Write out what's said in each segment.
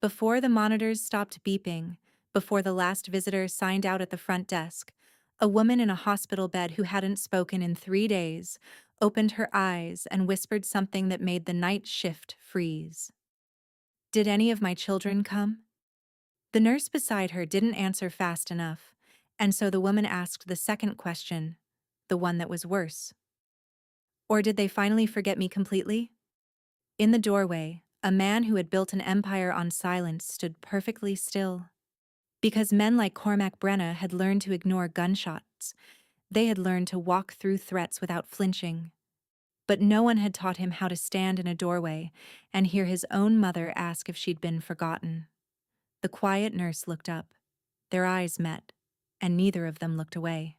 Before the monitors stopped beeping, before the last visitor signed out at the front desk, a woman in a hospital bed who hadn't spoken in 3 days opened her eyes and whispered something that made the night shift freeze. "Did any of my children come?" The nurse beside her didn't answer fast enough, and so the woman asked the second question, the one that was worse. "Or did they finally forget me completely?" In the doorway, a man who had built an empire on silence stood perfectly still. Because men like Cormac Brenna had learned to ignore gunshots, they had learned to walk through threats without flinching. But no one had taught him how to stand in a doorway and hear his own mother ask if she'd been forgotten. The quiet nurse looked up. Their eyes met, and neither of them looked away.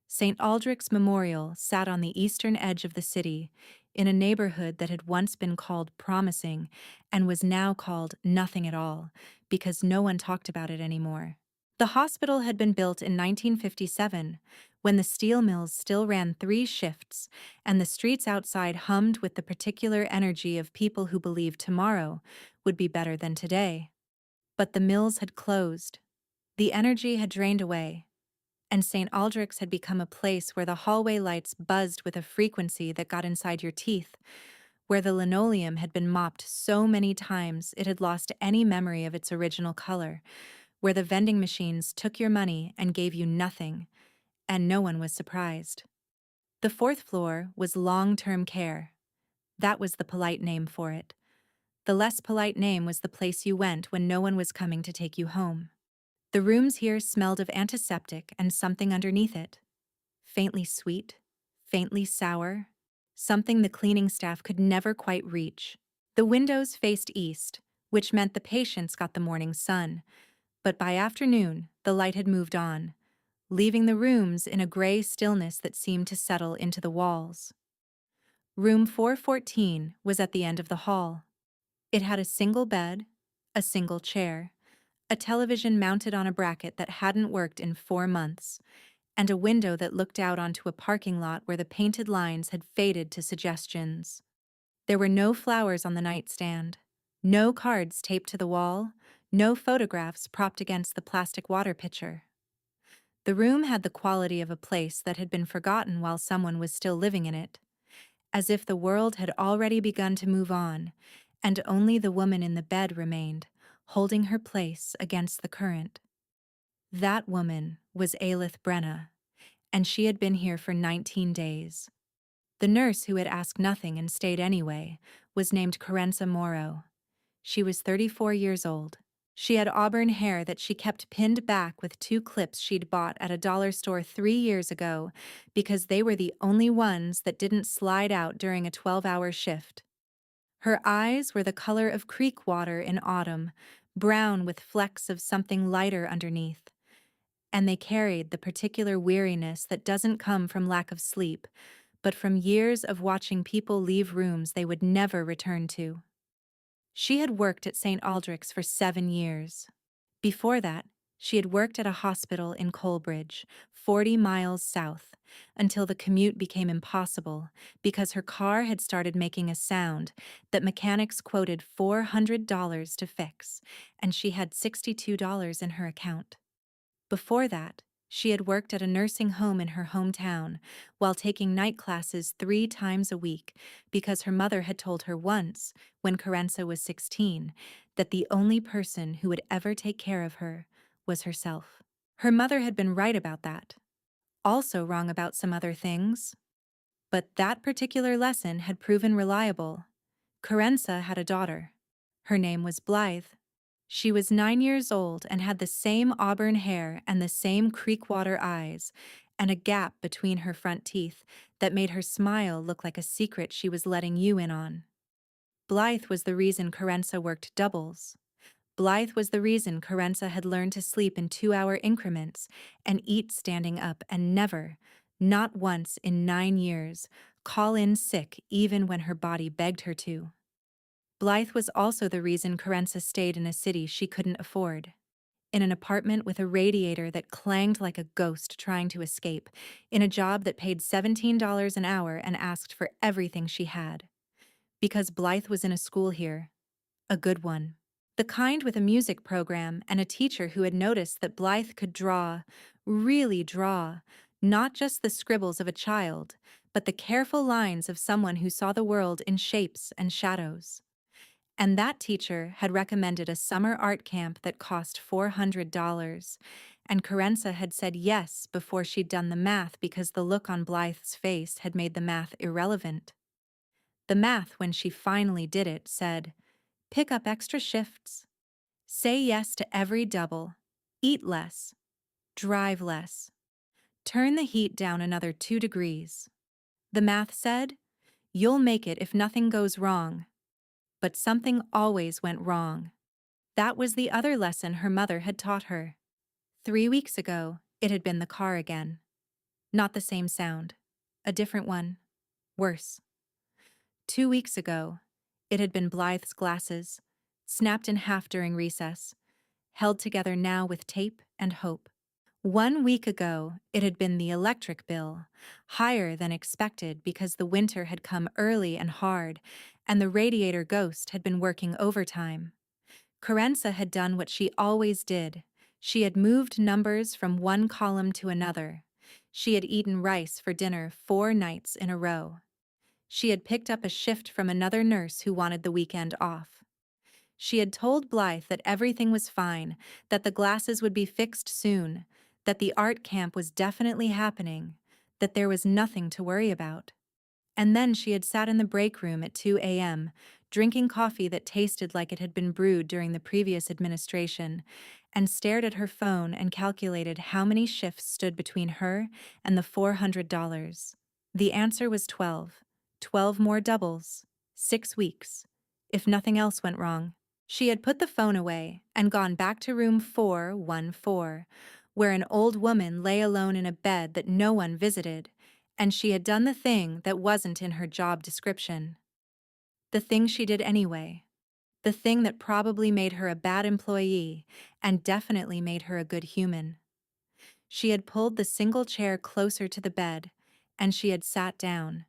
St. Aldrich's Memorial sat on the eastern edge of the city, in a neighborhood that had once been called promising and was now called nothing at all, because no one talked about it anymore. The hospital had been built in 1957, when the steel mills still ran 3 shifts, and the streets outside hummed with the particular energy of people who believed tomorrow would be better than today. But the mills had closed. The energy had drained away, and St. Aldrich's had become a place where the hallway lights buzzed with a frequency that got inside your teeth, where the linoleum had been mopped so many times it had lost any memory of its original color, where the vending machines took your money and gave you nothing, and no one was surprised. The 4th floor was long-term care. That was the polite name for it. The less polite name was the place you went when no one was coming to take you home. The rooms here smelled of antiseptic and something underneath it. Faintly sweet, faintly sour, something the cleaning staff could never quite reach. The windows faced east, which meant the patients got the morning sun, but by afternoon the light had moved on, leaving the rooms in a gray stillness that seemed to settle into the walls. Room 414 was at the end of the hall. It had a single bed, a single chair, a television mounted on a bracket that hadn't worked in 4 months, and a window that looked out onto a parking lot where the painted lines had faded to suggestions. There were no flowers on the nightstand, no cards taped to the wall, no photographs propped against the plastic water pitcher. The room had the quality of a place that had been forgotten while someone was still living in it, as if the world had already begun to move on, and only the woman in the bed remained, holding her place against the current. That woman was Aelith Brenna, and she had been here for 19 days. The nurse who had asked nothing and stayed anyway was named Carenza Morrow. She was 34 years old. She had auburn hair that she kept pinned back with 2 clips she'd bought at a dollar store 3 years ago because they were the only ones that didn't slide out during a 12-hour shift. Her eyes were the color of creek water in autumn, brown with flecks of something lighter underneath, and they carried the particular weariness that doesn't come from lack of sleep, but from years of watching people leave rooms they would never return to. She had worked at St. Aldrich's for 7 years. Before that, she had worked at a hospital in Coalbridge, 40 miles south, until the commute became impossible because her car had started making a sound that mechanics quoted $400 to fix, and she had $62 in her account. Before that, she had worked at a nursing home in her hometown while taking night classes 3 times a week because her mother had told her once, when Carenza was 16, that the only person who would ever take care of her was herself. Her mother had been right about that, also wrong about some other things. But that particular lesson had proven reliable. Carenza had a daughter. Her name was Blythe. She was 9 years old and had the same auburn hair and the same creekwater eyes, and a gap between her front teeth that made her smile look like a secret she was letting you in on. Blythe was the reason Carenza worked doubles. Blythe was the reason Carenza had learned to sleep in 2-hour increments and eat standing up and never, not once in 9 years, call in sick even when her body begged her to. Blythe was also the reason Carenza stayed in a city she couldn't afford. In an apartment with a radiator that clanged like a ghost trying to escape, in a job that paid $17 an hour and asked for everything she had. Because Blythe was in a school here. A good one. The kind with a music program and a teacher who had noticed that Blythe could draw, really draw, not just the scribbles of a child, but the careful lines of someone who saw the world in shapes and shadows. And that teacher had recommended a summer art camp that cost $400, and Carenza had said yes before she'd done the math because the look on Blythe's face had made the math irrelevant. The math, when she finally did it, said, pick up extra shifts, say yes to every double, eat less, drive less, turn the heat down another 2 degrees. The math said, you'll make it if nothing goes wrong. But something always went wrong. That was the other lesson her mother had taught her. 3 weeks ago, it had been the car again. Not the same sound. A different one. Worse. 2 weeks ago, it had been Blythe's glasses, snapped in half during recess, held together now with tape and hope. 1 week ago, it had been the electric bill, higher than expected because the winter had come early and hard, and the radiator ghost had been working overtime. Carenza had done what she always did. She had moved numbers from one column to another. She had eaten rice for dinner 4 nights in a row. She had picked up a shift from another nurse who wanted the weekend off. She had told Blythe that everything was fine, that the glasses would be fixed soon, that the art camp was definitely happening, that there was nothing to worry about. And then she had sat in the break room at 2 a.m., drinking coffee that tasted like it had been brewed during the previous administration, and stared at her phone and calculated how many shifts stood between her and the $400. The answer was 12. 12 more doubles. 6 weeks. If nothing else went wrong. She had put the phone away and gone back to room 414, where an old woman lay alone in a bed that no one visited, and she had done the thing that wasn't in her job description. The thing she did anyway. The thing that probably made her a bad employee and definitely made her a good human. She had pulled the single chair closer to the bed, and she had sat down,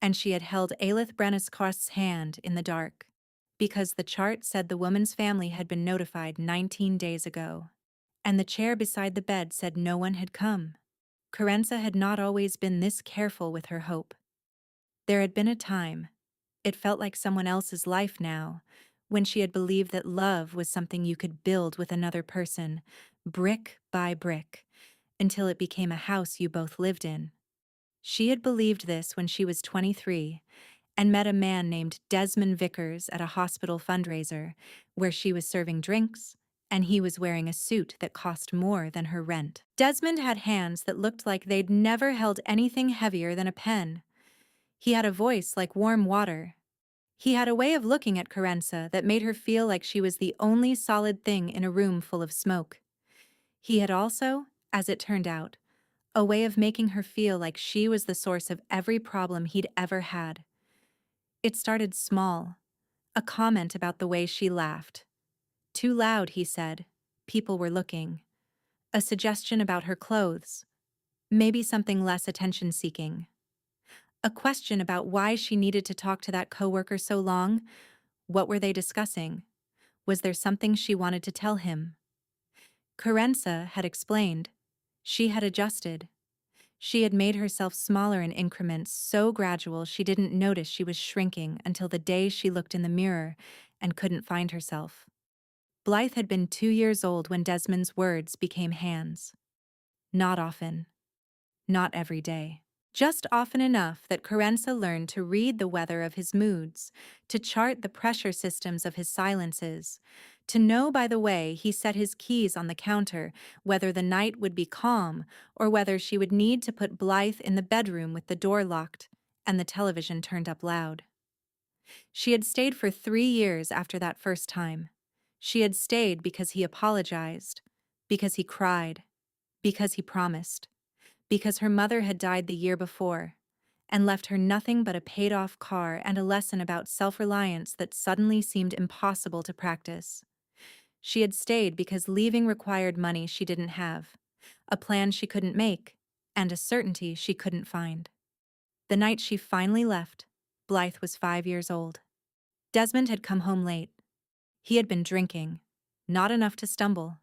and she had held Aelith Brenniscost's hand in the dark, because the chart said the woman's family had been notified 19 days ago, and the chair beside the bed said no one had come. Carenza had not always been this careful with her hope. There had been a time, it felt like someone else's life now, when she had believed that love was something you could build with another person, brick by brick, until it became a house you both lived in. She had believed this when she was 23 and met a man named Desmond Vickers at a hospital fundraiser, where she was serving drinks, and he was wearing a suit that cost more than her rent. Desmond had hands that looked like they'd never held anything heavier than a pen. He had a voice like warm water. He had a way of looking at Carenza that made her feel like she was the only solid thing in a room full of smoke. He had also, as it turned out, a way of making her feel like she was the source of every problem he'd ever had. It started small, a comment about the way she laughed. Too loud, he said. People were looking. A suggestion about her clothes. Maybe something less attention-seeking. A question about why she needed to talk to that coworker so long. What were they discussing? Was there something she wanted to tell him? Carenza had explained. She had adjusted. She had made herself smaller in increments so gradual she didn't notice she was shrinking until the day she looked in the mirror and couldn't find herself. Blythe had been 2 years old when Desmond's words became hands. Not often. Not every day. Just often enough that Carenza learned to read the weather of his moods, to chart the pressure systems of his silences, to know by the way he set his keys on the counter whether the night would be calm or whether she would need to put Blythe in the bedroom with the door locked and the television turned up loud. She had stayed for 3 years after that first time. She had stayed because he apologized, because he cried, because he promised, because her mother had died the year before and left her nothing but a paid-off car and a lesson about self-reliance that suddenly seemed impossible to practice. She had stayed because leaving required money she didn't have, a plan she couldn't make, and a certainty she couldn't find. The night she finally left, Blythe was 5 years old. Desmond had come home late. He had been drinking. Not enough to stumble.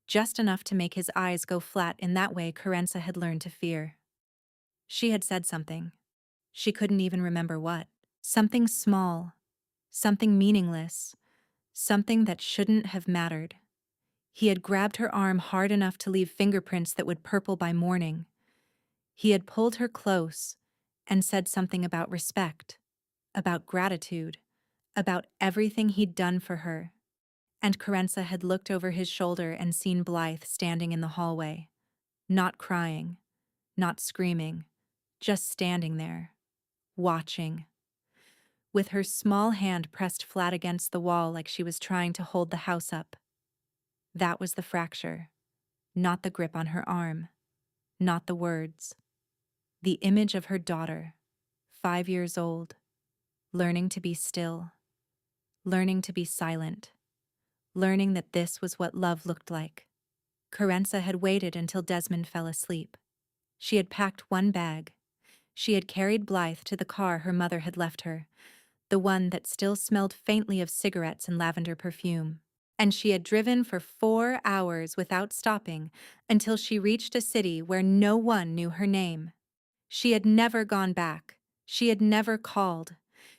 Just enough to make his eyes go flat in that way Carenza had learned to fear. She had said something. She couldn't even remember what. Something small. Something meaningless. Something that shouldn't have mattered. He had grabbed her arm hard enough to leave fingerprints that would purple by morning. He had pulled her close and said something about respect, about gratitude, about everything he'd done for her. And Carenza had looked over his shoulder and seen Blythe standing in the hallway. Not crying, not screaming, just standing there, watching. With her small hand pressed flat against the wall like she was trying to hold the house up. That was the fracture. Not the grip on her arm. Not the words. The image of her daughter, 5 years old, learning to be still, learning to be silent, learning that this was what love looked like. Carenza had waited until Desmond fell asleep. She had packed one bag. She had carried Blythe to the car her mother had left her, the one that still smelled faintly of cigarettes and lavender perfume. And she had driven for 4 hours without stopping until she reached a city where no one knew her name. She had never gone back. She had never called.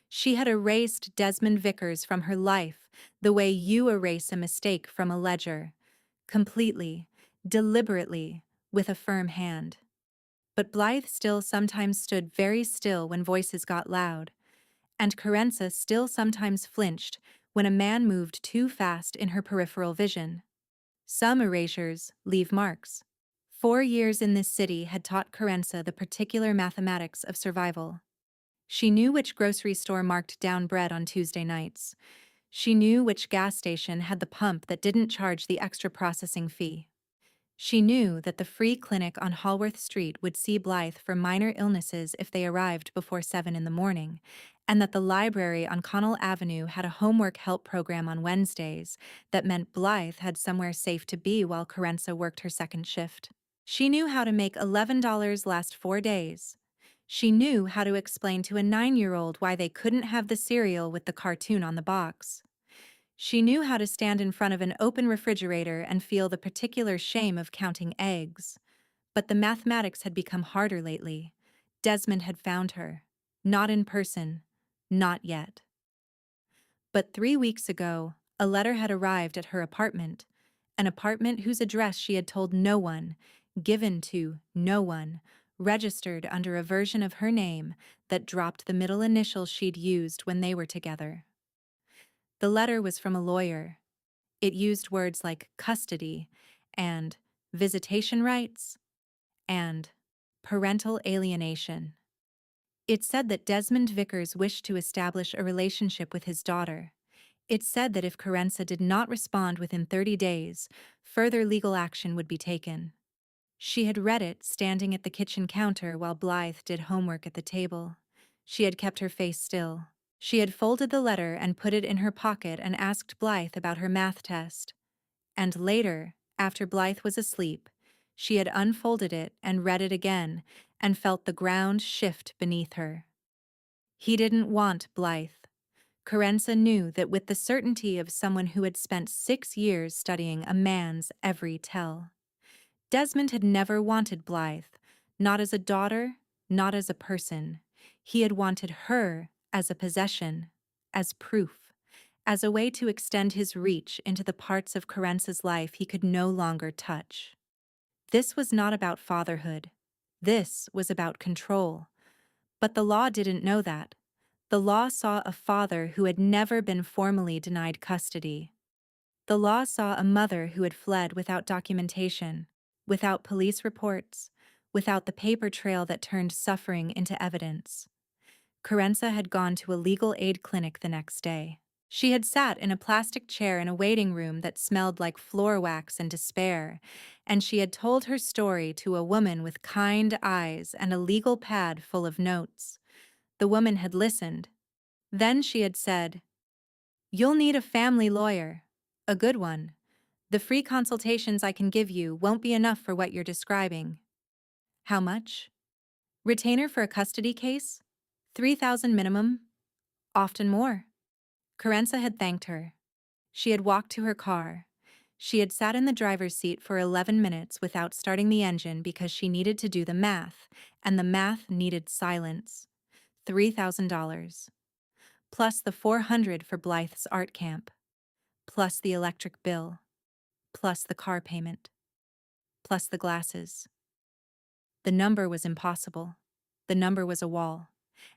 She had erased Desmond Vickers from her life the way you erase a mistake from a ledger. Completely, deliberately, with a firm hand. But Blythe still sometimes stood very still when voices got loud, and Carenza still sometimes flinched when a man moved too fast in her peripheral vision. Some erasures leave marks. 4 years in this city had taught Carenza the particular mathematics of survival. She knew which grocery store marked down bread on Tuesday nights. She knew which gas station had the pump that didn't charge the extra processing fee. She knew that the free clinic on Hallworth Street would see Blythe for minor illnesses if they arrived before 7 in the morning, and that the library on Connell Avenue had a homework help program on Wednesdays that meant Blythe had somewhere safe to be while Carenza worked her second shift. She knew how to make $11 last 4 days. She knew how to explain to a 9-year-old why they couldn't have the cereal with the cartoon on the box. She knew how to stand in front of an open refrigerator and feel the particular shame of counting eggs. But the mathematics had become harder lately. Desmond had found her. Not in person. Not yet. But 3 weeks ago, a letter had arrived at her apartment. An apartment whose address she had told no one, given to no one, registered under a version of her name that dropped the middle initials she'd used when they were together. The letter was from a lawyer. It used words like custody and visitation rights and parental alienation. It said that Desmond Vickers wished to establish a relationship with his daughter. It said that if Carenza did not respond within 30 days, further legal action would be taken. She had read it standing at the kitchen counter while Blythe did homework at the table. She had kept her face still. She had folded the letter and put it in her pocket and asked Blythe about her math test. And later, after Blythe was asleep, she had unfolded it and read it again and felt the ground shift beneath her. He didn't want Blythe. Carenza knew that with the certainty of someone who had spent 6 years studying a man's every tell. Desmond had never wanted Blythe, not as a daughter, not as a person. He had wanted her as a possession, as proof, as a way to extend his reach into the parts of Carenza's life he could no longer touch. This was not about fatherhood. This was about control. But the law didn't know that. The law saw a father who had never been formally denied custody. The law saw a mother who had fled without documentation, without police reports, without the paper trail that turned suffering into evidence. Carenza had gone to a legal aid clinic the next day. She had sat in a plastic chair in a waiting room that smelled like floor wax and despair, and she had told her story to a woman with kind eyes and a legal pad full of notes. The woman had listened. Then she had said, "You'll need a family lawyer. A good one. The free consultations I can give you won't be enough for what you're describing." How much? Retainer for a custody case? $3,000 minimum? Often more. Carenza had thanked her. She had walked to her car. She had sat in the driver's seat for 11 minutes without starting the engine because she needed to do the math, and the math needed silence. $3,000. Plus the $400 for Blythe's art camp. Plus the electric bill. Plus the car payment. Plus the glasses. The number was impossible. The number was a wall.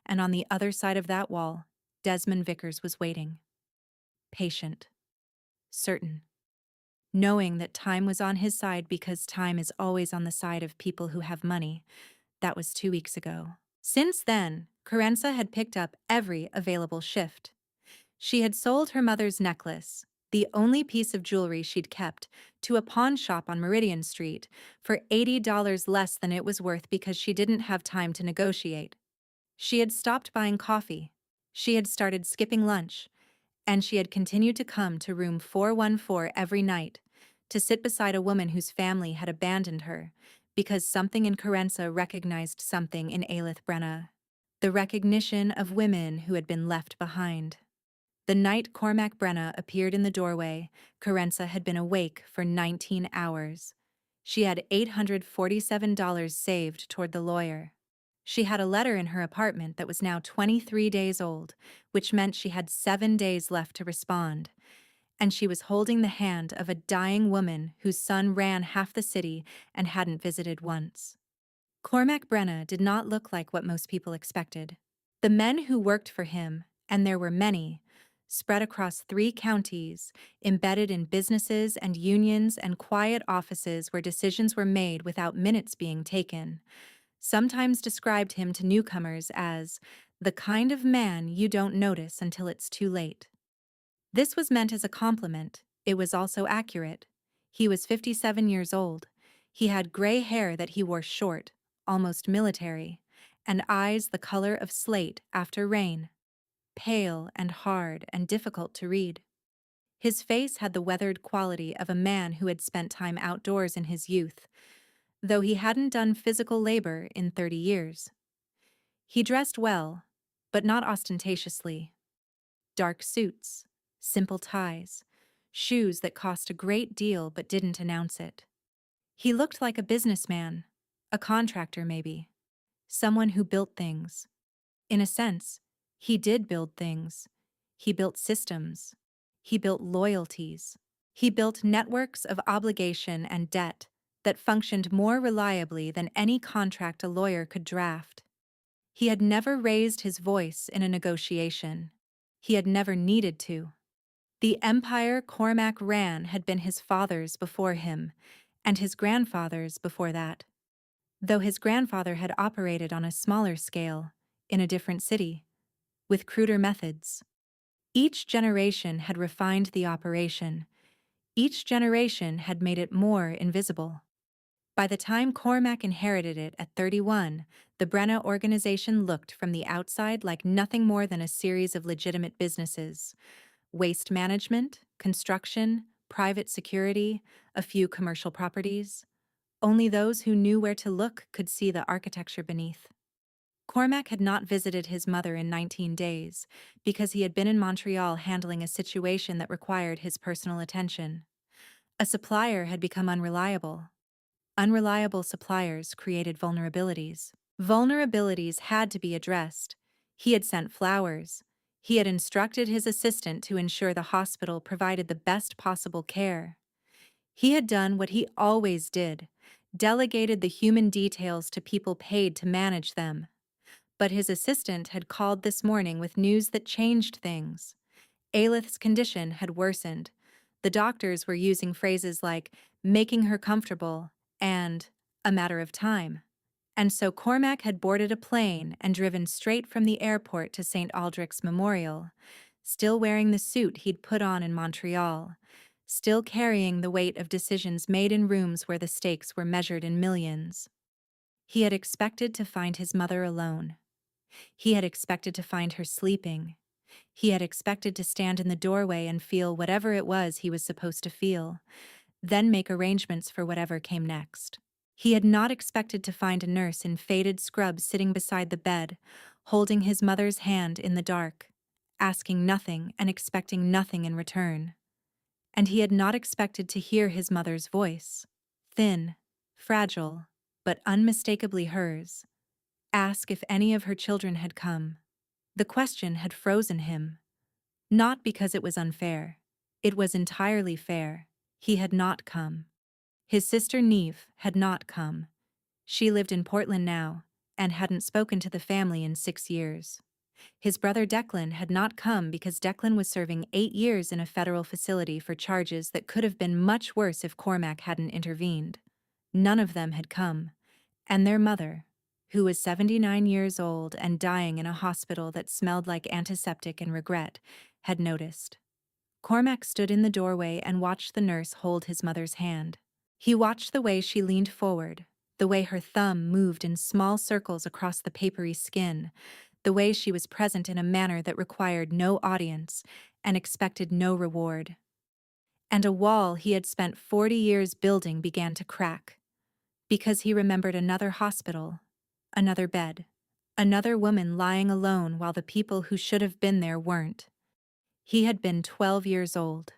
And on the other side of that wall, Desmond Vickers was waiting. Patient. Certain. Knowing that time was on his side because time is always on the side of people who have money. That was 2 weeks ago. Since then, Carenza had picked up every available shift. She had sold her mother's necklace, the only piece of jewelry she'd kept, to a pawn shop on Meridian Street for $80 less than it was worth because she didn't have time to negotiate. She had stopped buying coffee. She had started skipping lunch. And she had continued to come to room 414 every night, to sit beside a woman whose family had abandoned her, because something in Carenza recognized something in Aelith Brenna. The recognition of women who had been left behind. The night Cormac Brenna appeared in the doorway, Carenza had been awake for 19 hours. She had $847 saved toward the lawyer. She had a letter in her apartment that was now 23 days old, which meant she had 7 days left to respond. And she was holding the hand of a dying woman whose son ran half the city and hadn't visited once. Cormac Brenna did not look like what most people expected. The men who worked for him, and there were many, spread across 3 counties, embedded in businesses and unions and quiet offices where decisions were made without minutes being taken, sometimes described him to newcomers as the kind of man you don't notice until it's too late. This was meant as a compliment. It was also accurate. He was 57 years old. He had gray hair that he wore short, almost military, and eyes the color of slate after rain, pale and hard and difficult to read. His face had the weathered quality of a man who had spent time outdoors in his youth, though he hadn't done physical labor in 30 years. He dressed well, but not ostentatiously. Dark suits, simple ties, shoes that cost a great deal but didn't announce it. He looked like a businessman, a contractor maybe, someone who built things. In a sense, he did build things. He built systems. He built loyalties. He built networks of obligation and debt that functioned more reliably than any contract a lawyer could draft. He had never raised his voice in a negotiation. He had never needed to. The empire Cormac ran had been his father's before him, and his grandfather's before that. Though his grandfather had operated on a smaller scale, in a different city, with cruder methods. Each generation had refined the operation. Each generation had made it more invisible. By the time Cormac inherited it at 31, the Brenna organization looked from the outside like nothing more than a series of legitimate businesses. Waste management, construction, private security, a few commercial properties. Only those who knew where to look could see the architecture beneath. Cormac had not visited his mother in 19 days because he had been in Montreal handling a situation that required his personal attention. A supplier had become unreliable. Unreliable suppliers created vulnerabilities. Vulnerabilities had to be addressed. He had sent flowers. He had instructed his assistant to ensure the hospital provided the best possible care. He had done what he always did, delegated the human details to people paid to manage them. But his assistant had called this morning with news that changed things. Aelith's condition had worsened. The doctors were using phrases like making her comfortable and a matter of time. And so Cormac had boarded a plane and driven straight from the airport to St. Aldrich's Memorial, still wearing the suit he'd put on in Montreal, still carrying the weight of decisions made in rooms where the stakes were measured in millions. He had expected to find his mother alone. He had expected to find her sleeping. He had expected to stand in the doorway and feel whatever it was he was supposed to feel, then make arrangements for whatever came next. He had not expected to find a nurse in faded scrubs sitting beside the bed, holding his mother's hand in the dark, asking nothing and expecting nothing in return. and he had not expected to hear his mother's voice. Thin, fragile, but unmistakably hers. Ask if any of her children had come. The question had frozen him. Not because it was unfair. It was entirely fair. He had not come. His sister Neve had not come. She lived in Portland now, and hadn't spoken to the family in 6 years. His brother Declan had not come because Declan was serving 8 years in a federal facility for charges that could have been much worse if Cormac hadn't intervened. None of them had come, and their mother, who was 79 years old and dying in a hospital that smelled like antiseptic and regret, had noticed. Cormac stood in the doorway and watched the nurse hold his mother's hand. He watched the way she leaned forward, the way her thumb moved in small circles across the papery skin, the way she was present in a manner that required no audience and expected no reward. And a wall he had spent 40 years building began to crack, because he remembered another hospital, another bed, another woman lying alone while the people who should have been there weren't. He had been 12 years old.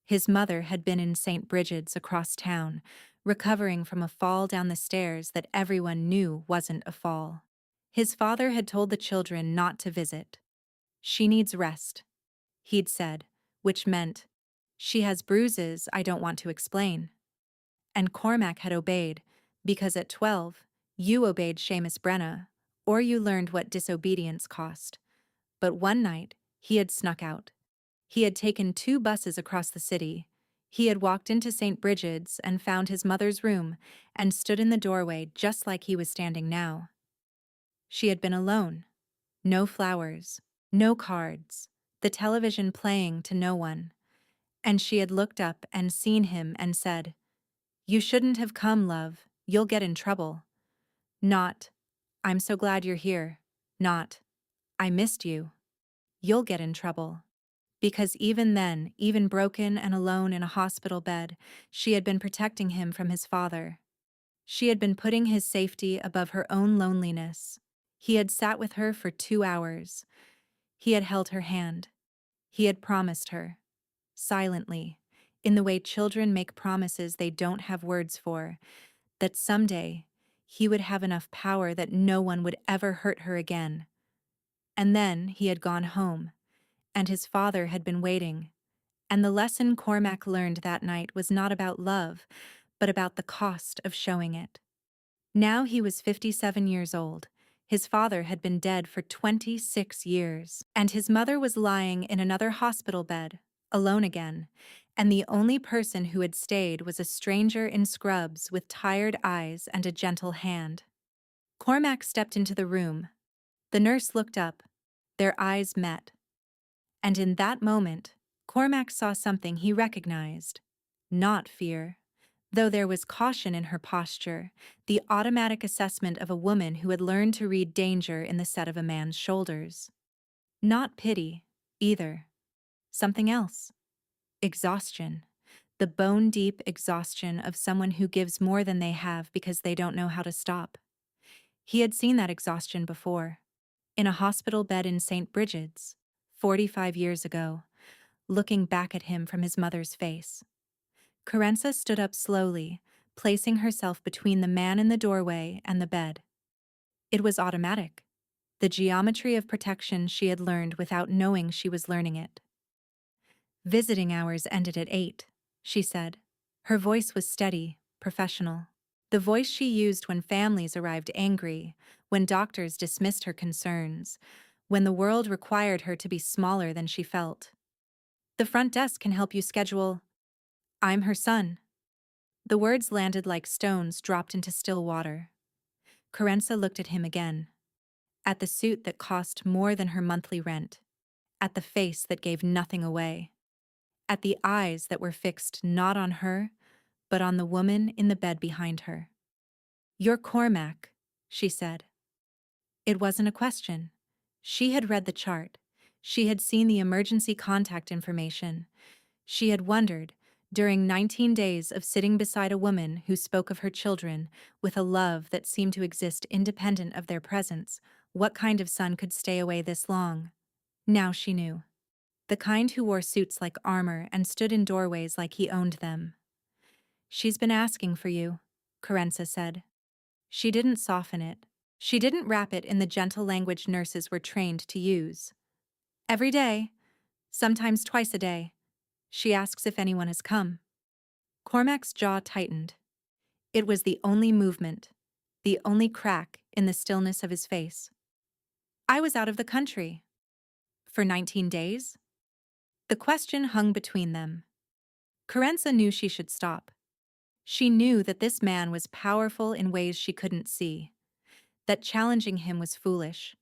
His mother had been in St. Bridget's across town, recovering from a fall down the stairs that everyone knew wasn't a fall. His father had told the children not to visit. She needs rest, he'd said, which meant, she has bruises I don't want to explain. And Cormac had obeyed, because at 12, you obeyed Seamus Brenna, or you learned what disobedience cost. But one night, he had snuck out. He had taken 2 buses across the city. He had walked into St. Bridget's and found his mother's room and stood in the doorway just like he was standing now. She had been alone. No flowers, no cards, the television playing to no one. And she had looked up and seen him and said, "You shouldn't have come, love. You'll get in trouble." Not, "I'm so glad you're here." Not, "I missed you." You'll get in trouble. Because even then, even broken and alone in a hospital bed, she had been protecting him from his father. She had been putting his safety above her own loneliness. He had sat with her for 2 hours. He had held her hand. He had promised her, silently, in the way children make promises they don't have words for, that someday he would have enough power that no one would ever hurt her again. And then he had gone home, and his father had been waiting. And the lesson Cormac learned that night was not about love, but about the cost of showing it. Now he was 57 years old. His father had been dead for 26 years, and his mother was lying in another hospital bed, alone again, and the only person who had stayed was a stranger in scrubs with tired eyes and a gentle hand. Cormac stepped into the room. The nurse looked up. Their eyes met. And in that moment, Cormac saw something he recognized. Not fear, though there was caution in her posture, the automatic assessment of a woman who had learned to read danger in the set of a man's shoulders. Not pity, either. Something else. Exhaustion. The bone-deep exhaustion of someone who gives more than they have because they don't know how to stop. He had seen that exhaustion before. In a hospital bed in St. Bridget's, 45 years ago, looking back at him from his mother's face. Carenza stood up slowly, placing herself between the man in the doorway and the bed. It was automatic, the geometry of protection she had learned without knowing she was learning it. Visiting hours ended at 8, she said. Her voice was steady, professional. The voice she used when families arrived angry, when doctors dismissed her concerns, when the world required her to be smaller than she felt. The front desk can help you schedule. I'm her son. The words landed like stones dropped into still water. Carenza looked at him again. At the suit that cost more than her monthly rent. At the face that gave nothing away. At the eyes that were fixed not on her, but on the woman in the bed behind her. "You're Cormac," she said. It wasn't a question. She had read the chart. She had seen the emergency contact information. She had wondered, during 19 days of sitting beside a woman who spoke of her children with a love that seemed to exist independent of their presence, what kind of son could stay away this long. Now she knew. the kind who wore suits like armor and stood in doorways like he owned them. "She's been asking for you," Carenza said. She didn't soften it. She didn't wrap it in the gentle language nurses were trained to use. "Every day, sometimes twice a day, she asks if anyone has come." Cormac's jaw tightened. It was the only movement, the only crack in the stillness of his face. "I was out of the country." "For 19 days?" The question hung between them. Carenza knew she should stop. She knew that this man was powerful in ways she couldn't see, that challenging him was foolish,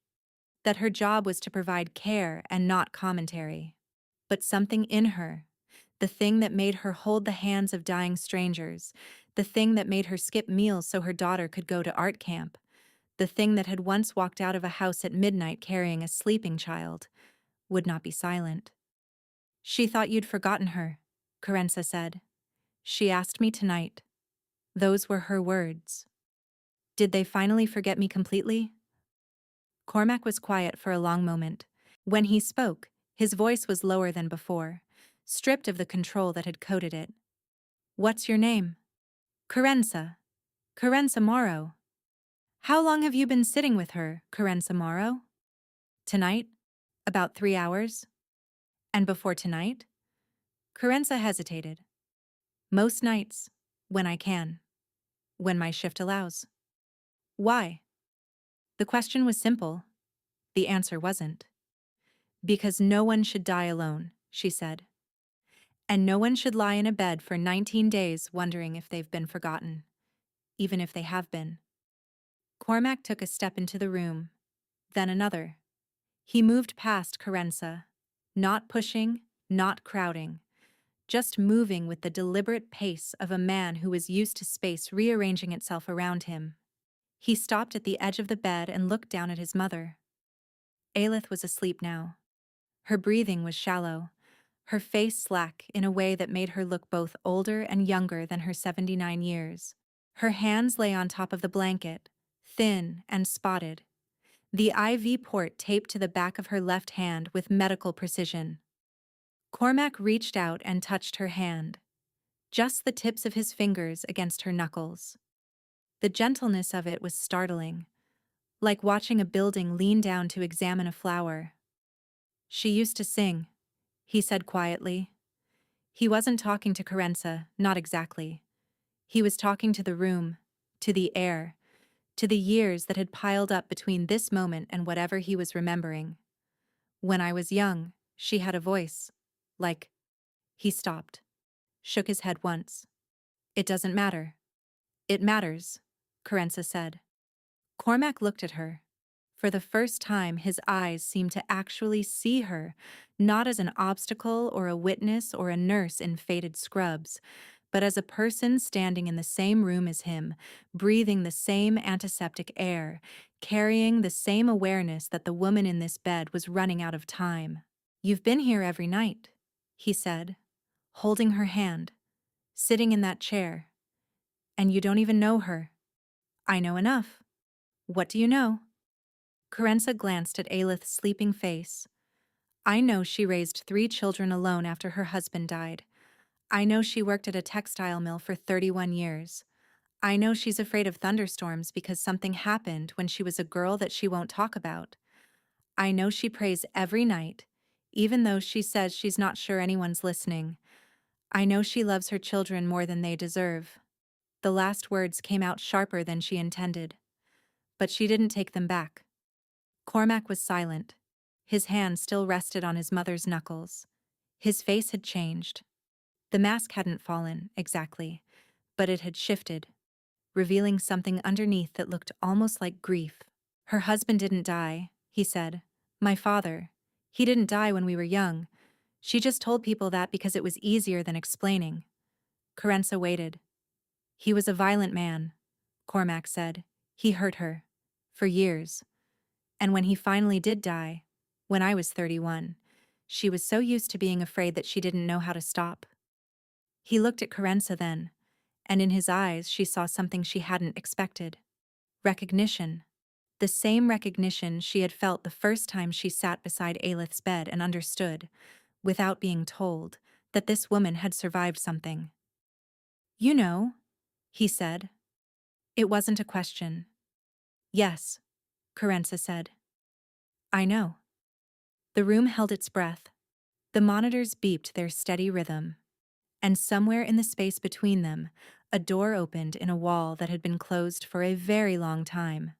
that her job was to provide care and not commentary. But something in her, the thing that made her hold the hands of dying strangers, the thing that made her skip meals so her daughter could go to art camp, the thing that had once walked out of a house at midnight carrying a sleeping child, would not be silent. "She thought you'd forgotten her," Carenza said. "She asked me tonight." Those were her words. "Did they finally forget me completely?" Cormac was quiet for a long moment. When he spoke, his voice was lower than before, stripped of the control that had coated it. "What's your name?" "Carenza. Carenza Morrow." "How long have you been sitting with her, Carenza Morrow?" "Tonight? About 3 hours." "And before tonight?" Carenza hesitated. "Most nights, when I can. When my shift allows." "Why?" The question was simple. The answer wasn't. "Because no one should die alone," she said. "And no one should lie in a bed for 19 days wondering if they've been forgotten, even if they have been." Cormac took a step into the room, then another. He moved past Carenza, not pushing, not crowding, just moving with the deliberate pace of a man who was used to space rearranging itself around him. He stopped at the edge of the bed and looked down at his mother. Aelith was asleep now. Her breathing was shallow, her face slack in a way that made her look both older and younger than her 79 years. Her hands lay on top of the blanket, thin and spotted, the IV port taped to the back of her left hand with medical precision. Cormac reached out and touched her hand, just the tips of his fingers against her knuckles. The gentleness of it was startling, like watching a building lean down to examine a flower. "She used to sing," he said quietly. He wasn't talking to Carenza, not exactly. He was talking to the room, to the air, to the years that had piled up between this moment and whatever he was remembering. "When I was young, she had a voice. Like—" He stopped, shook his head once. "It doesn't matter." "It matters," Carenza said. Cormac looked at her. For the first time, his eyes seemed to actually see her, not as an obstacle or a witness or a nurse in faded scrubs, but as a person standing in the same room as him, breathing the same antiseptic air, carrying the same awareness that the woman in this bed was running out of time. "You've been here every night," he said, holding her hand, sitting in that chair. "And you don't even know her." "I know enough." "What do you know?" Carenza glanced at Aelith's sleeping face. "I know she raised 3 children alone after her husband died. I know she worked at a textile mill for 31 years. I know she's afraid of thunderstorms because something happened when she was a girl that she won't talk about. I know she prays every night, even though she says she's not sure anyone's listening. I know she loves her children more than they deserve." The last words came out sharper than she intended, but she didn't take them back. Cormac was silent. His hand still rested on his mother's knuckles. His face had changed. The mask hadn't fallen, exactly, but it had shifted, revealing something underneath that looked almost like grief. "Her husband didn't die," he said. "My father. He didn't die when we were young. She just told people that because it was easier than explaining." Carenza waited. "He was a violent man," Cormac said. "He hurt her. For years. And when he finally did die, when I was 31, she was so used to being afraid that she didn't know how to stop." He looked at Carenza then, and in his eyes she saw something she hadn't expected. Recognition. The same recognition she had felt the first time she sat beside Aelith's bed and understood, without being told, that this woman had survived something. "You know," he said. It wasn't a question. "Yes," Carenza said. "I know." The room held its breath. The monitors beeped their steady rhythm. And somewhere in the space between them, a door opened in a wall that had been closed for a very long time.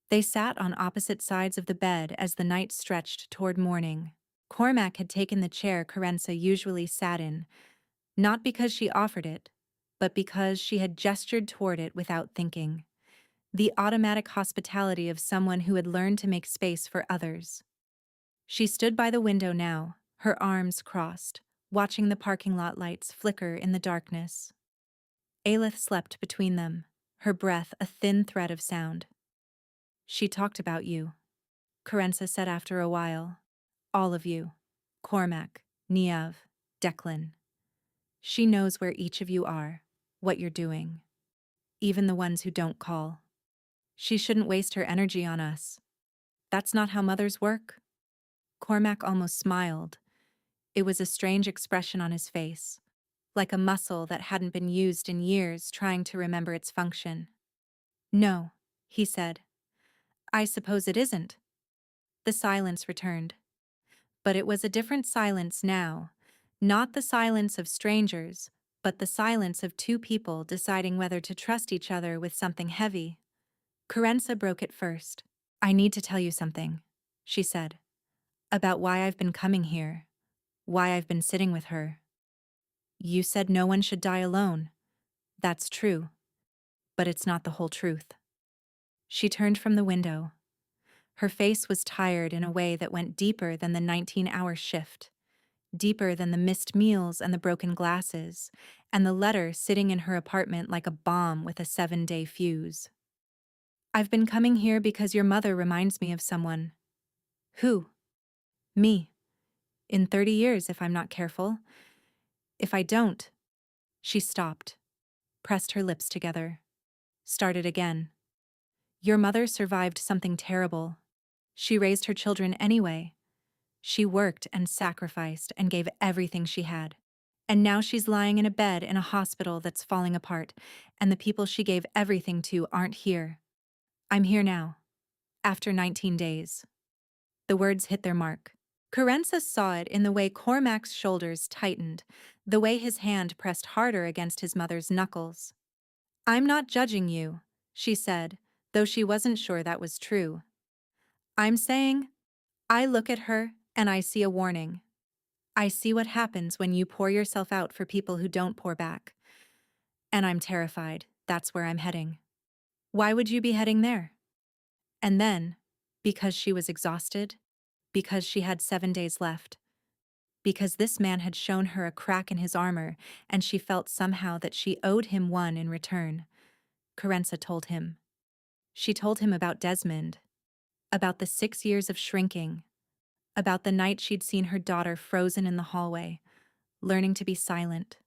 They sat on opposite sides of the bed as the night stretched toward morning. Cormac had taken the chair Carenza usually sat in, not because she offered it, but because she had gestured toward it without thinking. The automatic hospitality of someone who had learned to make space for others. She stood by the window now, her arms crossed, watching the parking lot lights flicker in the darkness. Aelith slept between them, her breath a thin thread of sound. "She talked about you," Carenza said after a while. "All of you. Cormac, Niamh, Declan. She knows where each of you are, what you're doing. Even the ones who don't call. She shouldn't waste her energy on us. That's not how mothers work." Cormac almost smiled. It was a strange expression on his face, like a muscle that hadn't been used in years trying to remember its function. "No," he said. "I suppose it isn't." The silence returned. But it was a different silence now, not the silence of strangers, but the silence of two people deciding whether to trust each other with something heavy. Carenza broke it first. "I need to tell you something," she said, "about why I've been coming here, why I've been sitting with her. You said no one should die alone. That's true, but it's not the whole truth." She turned from the window. Her face was tired in a way that went deeper than the 19-hour shift, deeper than the missed meals and the broken glasses, and the letter sitting in her apartment like a bomb with a 7-day fuse. "I've been coming here because your mother reminds me of someone." "Who?" "Me. In 30 years, if I'm not careful. If I don't." She stopped, pressed her lips together, started again. "Your mother survived something terrible. She raised her children anyway. She worked and sacrificed and gave everything she had. And now she's lying in a bed in a hospital that's falling apart, and the people she gave everything to aren't here. I'm here now. After 19 days. The words hit their mark. Carenza saw it in the way Cormac's shoulders tightened, the way his hand pressed harder against his mother's knuckles. "I'm not judging you," she said, though she wasn't sure that was true. "I'm saying, I look at her and I see a warning. I see what happens when you pour yourself out for people who don't pour back. And I'm terrified. That's where I'm heading." "Why would you be heading there?" And then, because she was exhausted, because she had 7 days left, because this man had shown her a crack in his armor and she felt somehow that she owed him one in return, Carenza told him. She told him about Desmond, about the 6 years of shrinking, about the night she'd seen her daughter frozen in the hallway, learning to be silent,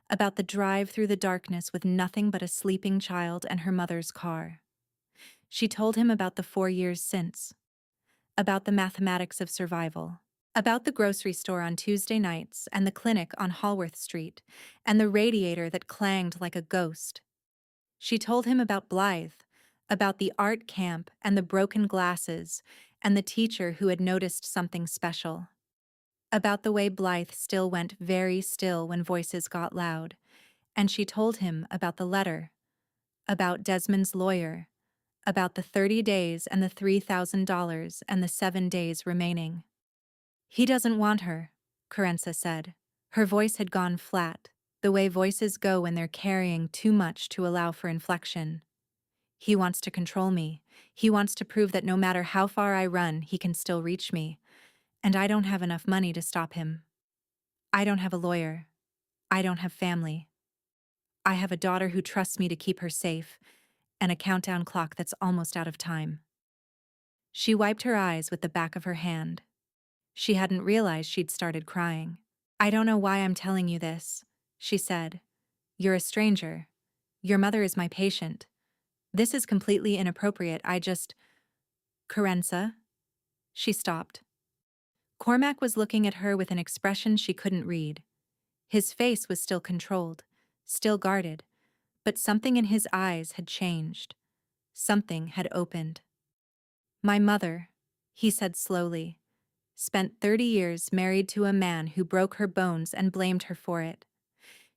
about the drive through the darkness with nothing but a sleeping child and her mother's car. She told him about the 4 years since, about the mathematics of survival, about the grocery store on Tuesday nights and the clinic on Hallworth Street, and the radiator that clanged like a ghost. She told him about Blythe, about the art camp and the broken glasses, and the teacher who had noticed something special. About the way Blythe still went very still when voices got loud, and she told him about the letter, about Desmond's lawyer, about the 30 days and the $3,000 and the 7 days remaining. "He doesn't want her," Carenza said. Her voice had gone flat, the way voices go when they're carrying too much to allow for inflection. "He wants to control me. He wants to prove that no matter how far I run, he can still reach me. And I don't have enough money to stop him. I don't have a lawyer. I don't have family. I have a daughter who trusts me to keep her safe, and a countdown clock that's almost out of time." She wiped her eyes with the back of her hand. She hadn't realized she'd started crying. "I don't know why I'm telling you this," she said. "You're a stranger. Your mother is my patient. This is completely inappropriate. I just—" "Carenza?" She stopped. Cormac was looking at her with an expression she couldn't read. His face was still controlled, still guarded, but something in his eyes had changed. Something had opened. My mother, he said slowly, spent 30 years married to a man who broke her bones and blamed her for it.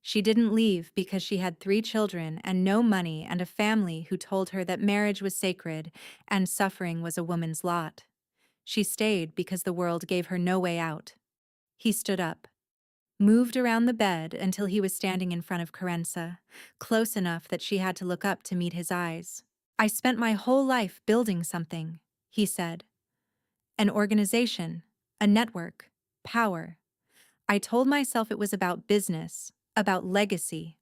She didn't leave because she had 3 children and no money and a family who told her that marriage was sacred and suffering was a woman's lot. She stayed because the world gave her no way out. He stood up, moved around the bed until he was standing in front of Carenza, close enough that she had to look up to meet his eyes. I spent my whole life building something, he said. An organization, a network, power. I told myself it was about business, about legacy.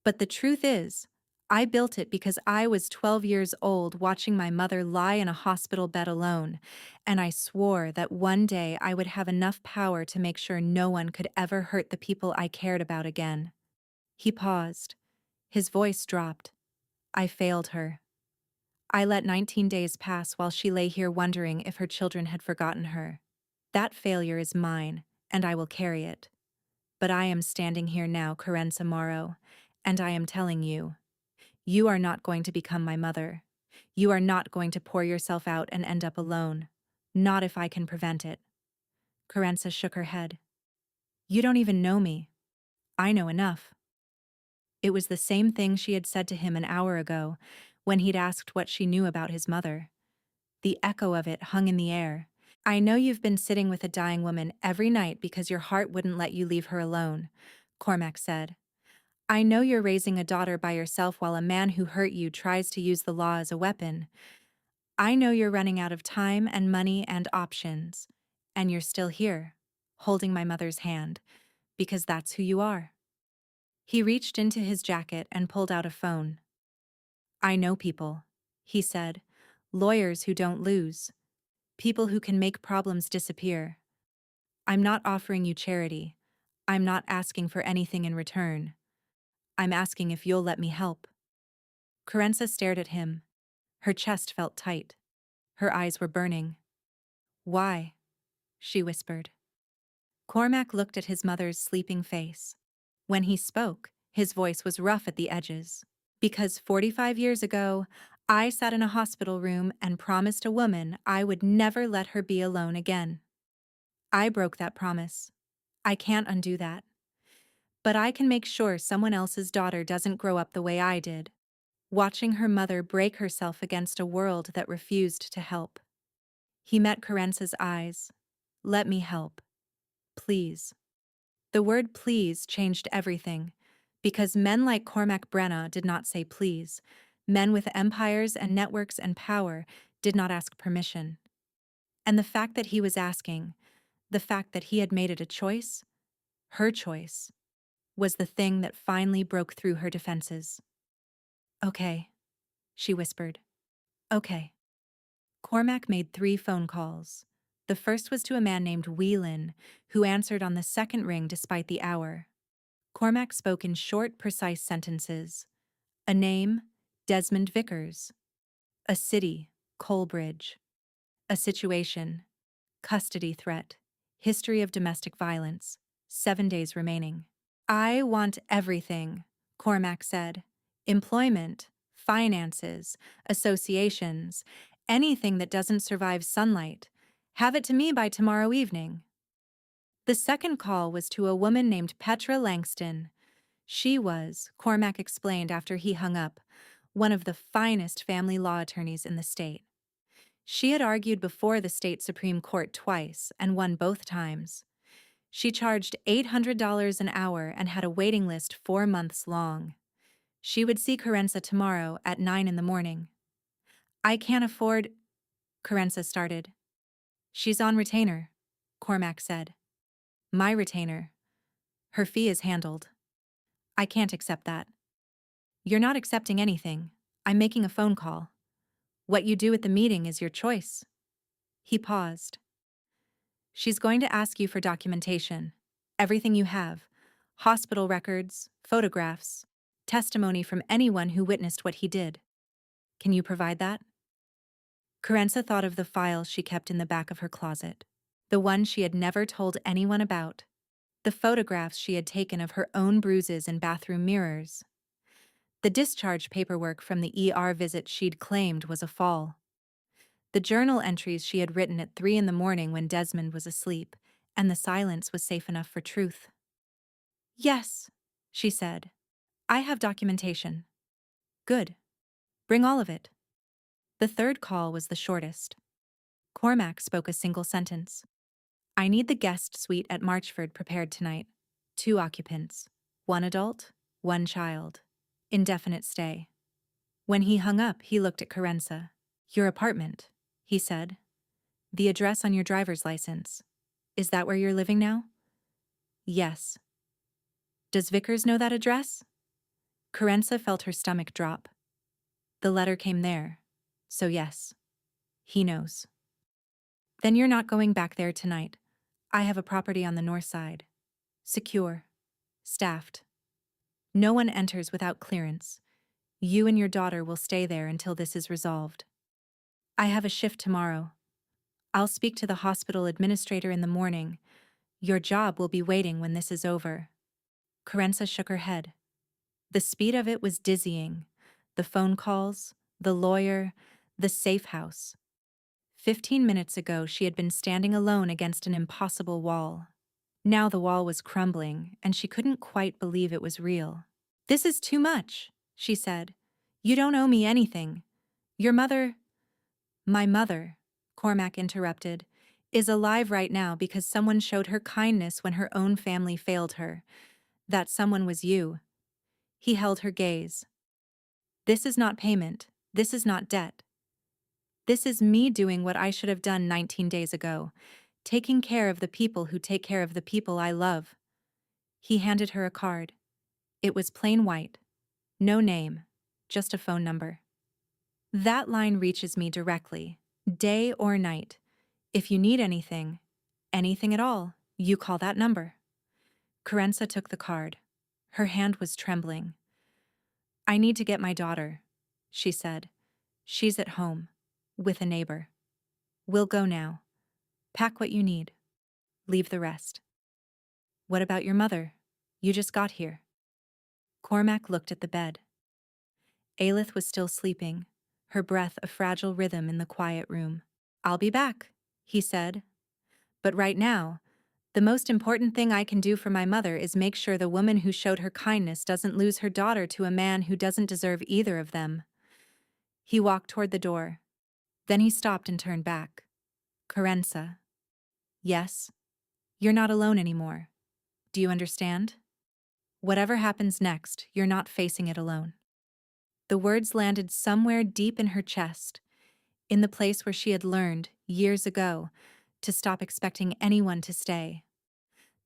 But the truth is, I built it because I was 12 years old watching my mother lie in a hospital bed alone, and I swore that one day I would have enough power to make sure no one could ever hurt the people I cared about again. He paused. His voice dropped. I failed her. I let 19 days pass while she lay here wondering if her children had forgotten her. That failure is mine, and I will carry it. But I am standing here now, Carenza Morrow, and I am telling you, you are not going to become my mother. You are not going to pour yourself out and end up alone. Not if I can prevent it. Carenza shook her head. You don't even know me. I know enough. It was the same thing she had said to him an hour ago, when he'd asked what she knew about his mother. The echo of it hung in the air. I know you've been sitting with a dying woman every night because your heart wouldn't let you leave her alone, Cormac said. I know you're raising a daughter by yourself while a man who hurt you tries to use the law as a weapon. I know you're running out of time and money and options. And you're still here, holding my mother's hand, because that's who you are. He reached into his jacket and pulled out a phone. I know people, he said. Lawyers who don't lose. People who can make problems disappear. I'm not offering you charity. I'm not asking for anything in return. I'm asking if you'll let me help. Carenza stared at him. Her chest felt tight. Her eyes were burning. Why? She whispered. Cormac looked at his mother's sleeping face. When he spoke, his voice was rough at the edges. Because 45 years ago, I sat in a hospital room and promised a woman I would never let her be alone again. I broke that promise. I can't undo that. But I can make sure someone else's daughter doesn't grow up the way I did, watching her mother break herself against a world that refused to help. He met Carenza's eyes. Let me help. Please. The word please changed everything, because men like Cormac Brenna did not say please. Men with empires and networks and power did not ask permission. And the fact that he was asking, the fact that he had made it a choice, her choice, was the thing that finally broke through her defenses. Okay, she whispered. Okay. Cormac made 3 phone calls. The first was to a man named Whelan, who answered on the second ring despite the hour. Cormac spoke in short, precise sentences. A name, Desmond Vickers. A city, Coalbridge. A situation, custody threat. History of domestic violence. 7 days remaining. I want everything, Cormac said. Employment, finances, associations, anything that doesn't survive sunlight. Have it to me by tomorrow evening. The second call was to a woman named Petra Langston. She was, Cormac explained after he hung up, one of the finest family law attorneys in the state. She had argued before the state Supreme Court twice and won both times. She charged $800 an hour and had a waiting list 4 months long. She would see Carenza tomorrow at 9 in the morning. I can't afford, Carenza started. She's on retainer, Cormac said. My retainer. Her fee is handled. I can't accept that. You're not accepting anything. I'm making a phone call. What you do at the meeting is your choice. He paused. She's going to ask you for documentation. Everything you have. Hospital records, photographs, testimony from anyone who witnessed what he did. Can you provide that? Carenza thought of the files she kept in the back of her closet. the one she had never told anyone about, the photographs she had taken of her own bruises in bathroom mirrors, the discharge paperwork from the ER visit she'd claimed was a fall, the journal entries she had written at 3 in the morning when Desmond was asleep, and the silence was safe enough for truth. "Yes," she said. "I have documentation." "Good. Bring all of it." The third call was the shortest. Cormac spoke a single sentence. "I need the guest suite at Marchford prepared tonight. 2 occupants. 1 adult, 1 child. Indefinite stay." When he hung up, he looked at Carenza. "Your apartment," he said. "The address on your driver's license. Is that where you're living now?" "Yes." "Does Vickers know that address?" Carenza felt her stomach drop. The letter came there. So yes. He knows. "Then you're not going back there tonight. I have a property on the north side. Secure. Staffed. No one enters without clearance. You and your daughter will stay there until this is resolved. I have a shift tomorrow. I'll speak to the hospital administrator in the morning. Your job will be waiting when this is over." Carenza shook her head. The speed of it was dizzying. The phone calls, the lawyer, the safe house. 15 minutes ago, she had been standing alone against an impossible wall. Now the wall was crumbling, and she couldn't quite believe it was real. "This is too much," she said. "You don't owe me anything. Your mother—" "My mother," Cormac interrupted, "is alive right now because someone showed her kindness when her own family failed her. That someone was you." He held her gaze. "This is not payment. This is not debt. This is me doing what I should have done 19 days ago, taking care of the people who take care of the people I love." He handed her a card. It was plain white. No name, just a phone number. "That line reaches me directly, day or night. If you need anything, anything at all, you call that number." Carenza took the card. Her hand was trembling. "I need to get my daughter," she said. "She's at home, with a neighbor. We'll go now. Pack what you need. Leave the rest." "What about your mother? You just got here." Cormac looked at the bed. Aelith was still sleeping, her breath a fragile rhythm in the quiet room. "I'll be back," he said. "But right now, the most important thing I can do for my mother is make sure the woman who showed her kindness doesn't lose her daughter to a man who doesn't deserve either of them." He walked toward the door. Then he stopped and turned back. "Carenza." "Yes? You're not alone anymore. Do you understand? Whatever happens next, you're not facing it alone." The words landed somewhere deep in her chest, in the place where she had learned, years ago, to stop expecting anyone to stay.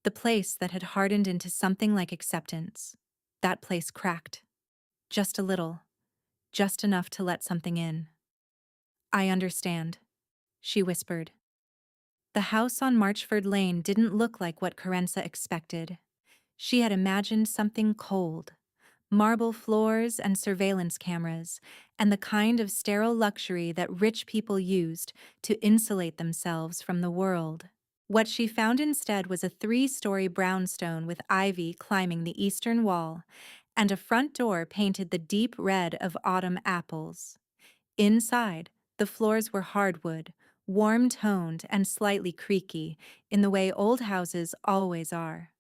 The place that had hardened into something like acceptance. That place cracked. Just a little. Just enough to let something in. "I understand," she whispered. The house on Marchford Lane didn't look like what Carenza expected. She had imagined something cold. Marble floors and surveillance cameras, and the kind of sterile luxury that rich people used to insulate themselves from the world. What she found instead was a 3-story brownstone with ivy climbing the eastern wall, and a front door painted the deep red of autumn apples. Inside, the floors were hardwood, warm-toned and slightly creaky, in the way old houses always are.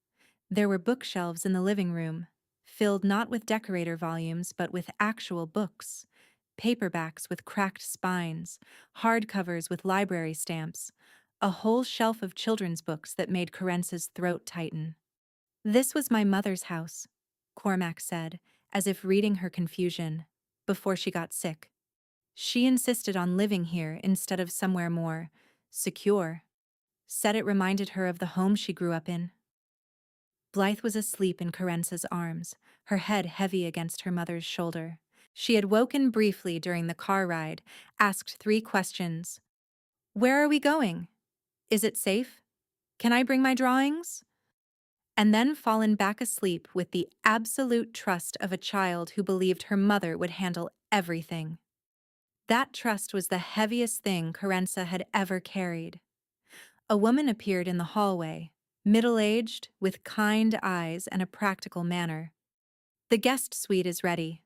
There were bookshelves in the living room, filled not with decorator volumes but with actual books. Paperbacks with cracked spines, hardcovers with library stamps, a whole shelf of children's books that made Carenza's throat tighten. "This was my mother's house," Cormac said, as if reading her confusion, "before she got sick. She insisted on living here instead of somewhere more secure. Said it reminded her of the home she grew up in." Blythe was asleep in Carenza's arms, her head heavy against her mother's shoulder. She had woken briefly during the car ride, asked 3 questions. "Where are we going? Is it safe? Can I bring my drawings?" And then fallen back asleep with the absolute trust of a child who believed her mother would handle everything. That trust was the heaviest thing Carenza had ever carried. A woman appeared in the hallway, middle-aged, with kind eyes and a practical manner. "The guest suite is ready,"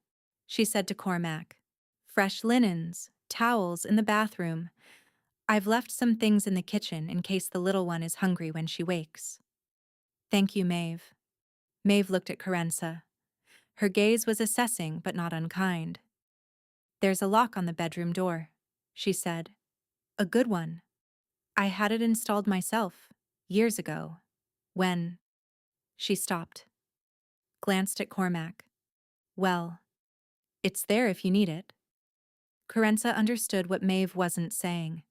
she said to Cormac. "Fresh linens, towels in the bathroom. I've left some things in the kitchen in case the little one is hungry when she wakes." "Thank you, Maeve." Maeve looked at Carenza. Her gaze was assessing but not unkind. "There's a lock on the bedroom door," she said. "A good one. I had it installed myself, years ago, when—" She stopped, glanced at Cormac. "Well, it's there if you need it." Carenza understood what Maeve wasn't saying.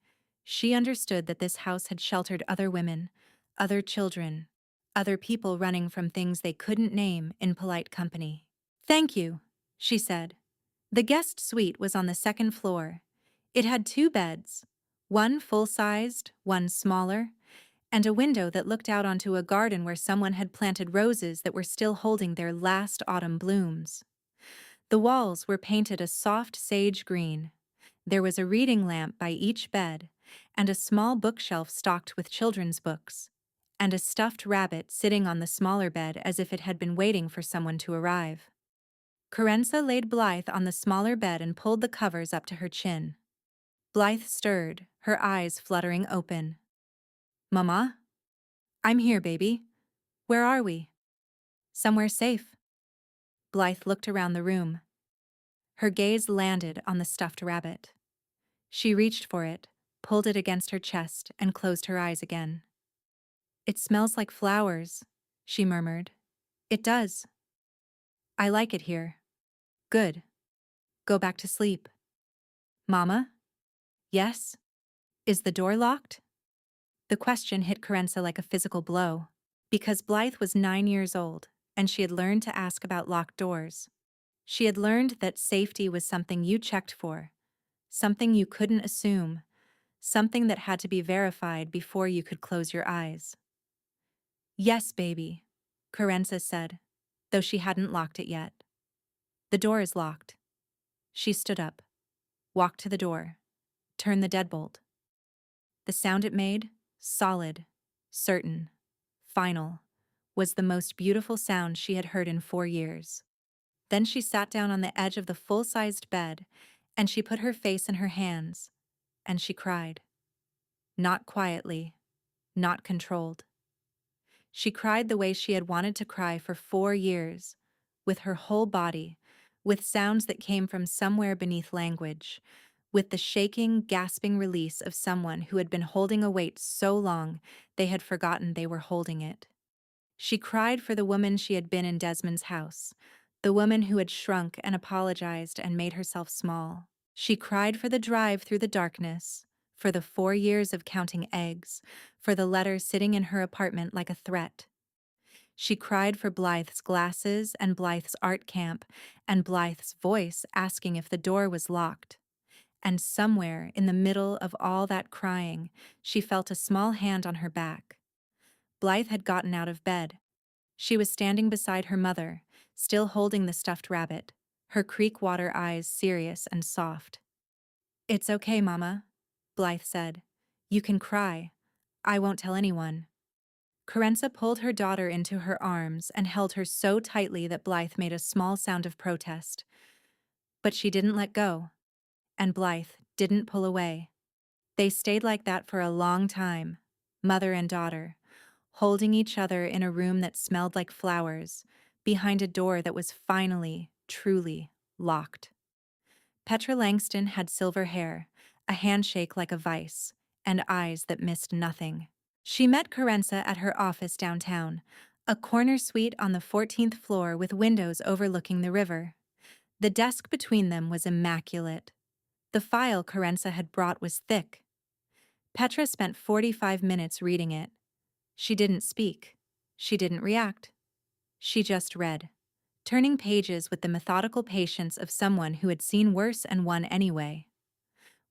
She understood that this house had sheltered other women, other children, other people running from things they couldn't name in polite company. "Thank you," she said. The guest suite was on the second floor. It had 2 beds, one full-sized, one smaller, and a window that looked out onto a garden where someone had planted roses that were still holding their last autumn blooms. The walls were painted a soft sage green. There was a reading lamp by each bed, and a small bookshelf stocked with children's books, and a stuffed rabbit sitting on the smaller bed as if it had been waiting for someone to arrive. Carenza laid Blythe on the smaller bed and pulled the covers up to her chin. Blythe stirred, her eyes fluttering open. "Mama? I'm here, baby. Where are we?" "Somewhere safe." Blythe looked around the room. Her gaze landed on the stuffed rabbit. She reached for it, pulled it against her chest, and closed her eyes again. "It smells like flowers," she murmured. "It does. I like it here. Good. Go back to sleep." "Mama? Yes? Is the door locked?" The question hit Carenza like a physical blow, because Blythe was 9 years old, and she had learned to ask about locked doors. She had learned that safety was something you checked for, something you couldn't assume, something that had to be verified before you could close your eyes. "Yes, baby," Carenza said, though she hadn't locked it yet. "The door is locked." She stood up, walked to the door, turned the deadbolt. The sound it made, solid, certain, final, was the most beautiful sound she had heard in 4 years. Then she sat down on the edge of the full-sized bed, and she put her face in her hands, and she cried. Not quietly, not controlled. She cried the way she had wanted to cry for 4 years, with her whole body, with sounds that came from somewhere beneath language, with the shaking, gasping release of someone who had been holding a weight so long they had forgotten they were holding it. She cried for the woman she had been in Desmond's house, the woman who had shrunk and apologized and made herself small. She cried for the drive through the darkness, for the 4 years of counting eggs, for the letter sitting in her apartment like a threat. She cried for Blythe's glasses and Blythe's art camp and Blythe's voice asking if the door was locked. And somewhere in the middle of all that crying, she felt a small hand on her back. Blythe had gotten out of bed. She was standing beside her mother, still holding the stuffed rabbit, her creek water eyes serious and soft. "It's okay, Mama," Blythe said. "You can cry. I won't tell anyone." Carenza pulled her daughter into her arms and held her so tightly that Blythe made a small sound of protest. But she didn't let go, and Blythe didn't pull away. They stayed like that for a long time, mother and daughter, holding each other in a room that smelled like flowers, behind a door that was finally, truly, locked. Petra Langston had silver hair, a handshake like a vice, and eyes that missed nothing. She met Carenza at her office downtown, a corner suite on the 14th floor with windows overlooking the river. The desk between them was immaculate. The file Carenza had brought was thick. Petra spent 45 minutes reading it. She didn't speak. She didn't react. She just read, turning pages with the methodical patience of someone who had seen worse and won anyway.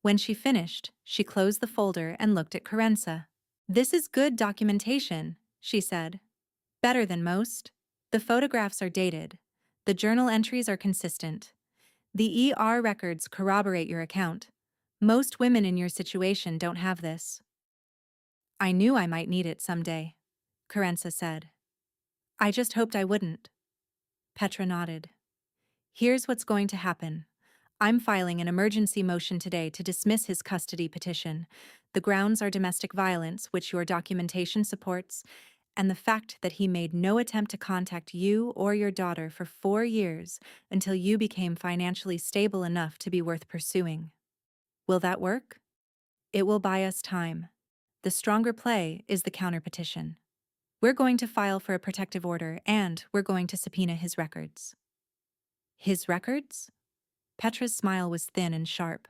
When she finished, she closed the folder and looked at Carenza. "This is good documentation," she said. "Better than most. The photographs are dated. The journal entries are consistent. The ER records corroborate your account. Most women in your situation don't have this." I knew I might need it someday, Carenza said. I just hoped I wouldn't. Petra nodded. Here's what's going to happen. I'm filing an emergency motion today to dismiss his custody petition. The grounds are domestic violence, which your documentation supports, and the fact that he made no attempt to contact you or your daughter for 4 years until you became financially stable enough to be worth pursuing. Will that work? It will buy us time. The stronger play is the counterpetition. We're going to file for a protective order, and we're going to subpoena his records. His records? Petra's smile was thin and sharp.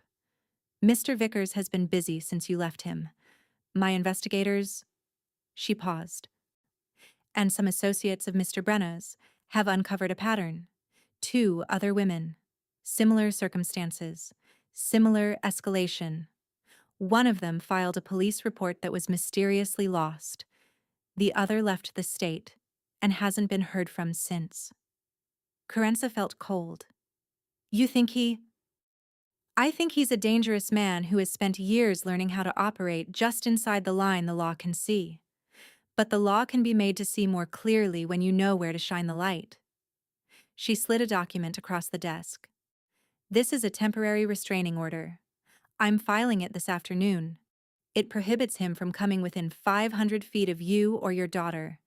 Mr. Vickers has been busy since you left him. My investigators... She paused. And some associates of Mr. Brenna's have uncovered a pattern. 2 other women. Similar circumstances. Similar escalation. One of them filed a police report that was mysteriously lost. The other left the state and hasn't been heard from since. Carenza felt cold. You think I think he's a dangerous man who has spent years learning how to operate just inside the line the law can see. But the law can be made to see more clearly when you know where to shine the light. She slid a document across the desk. This is a temporary restraining order. I'm filing it this afternoon. It prohibits him from coming within 500 feet of you or your daughter.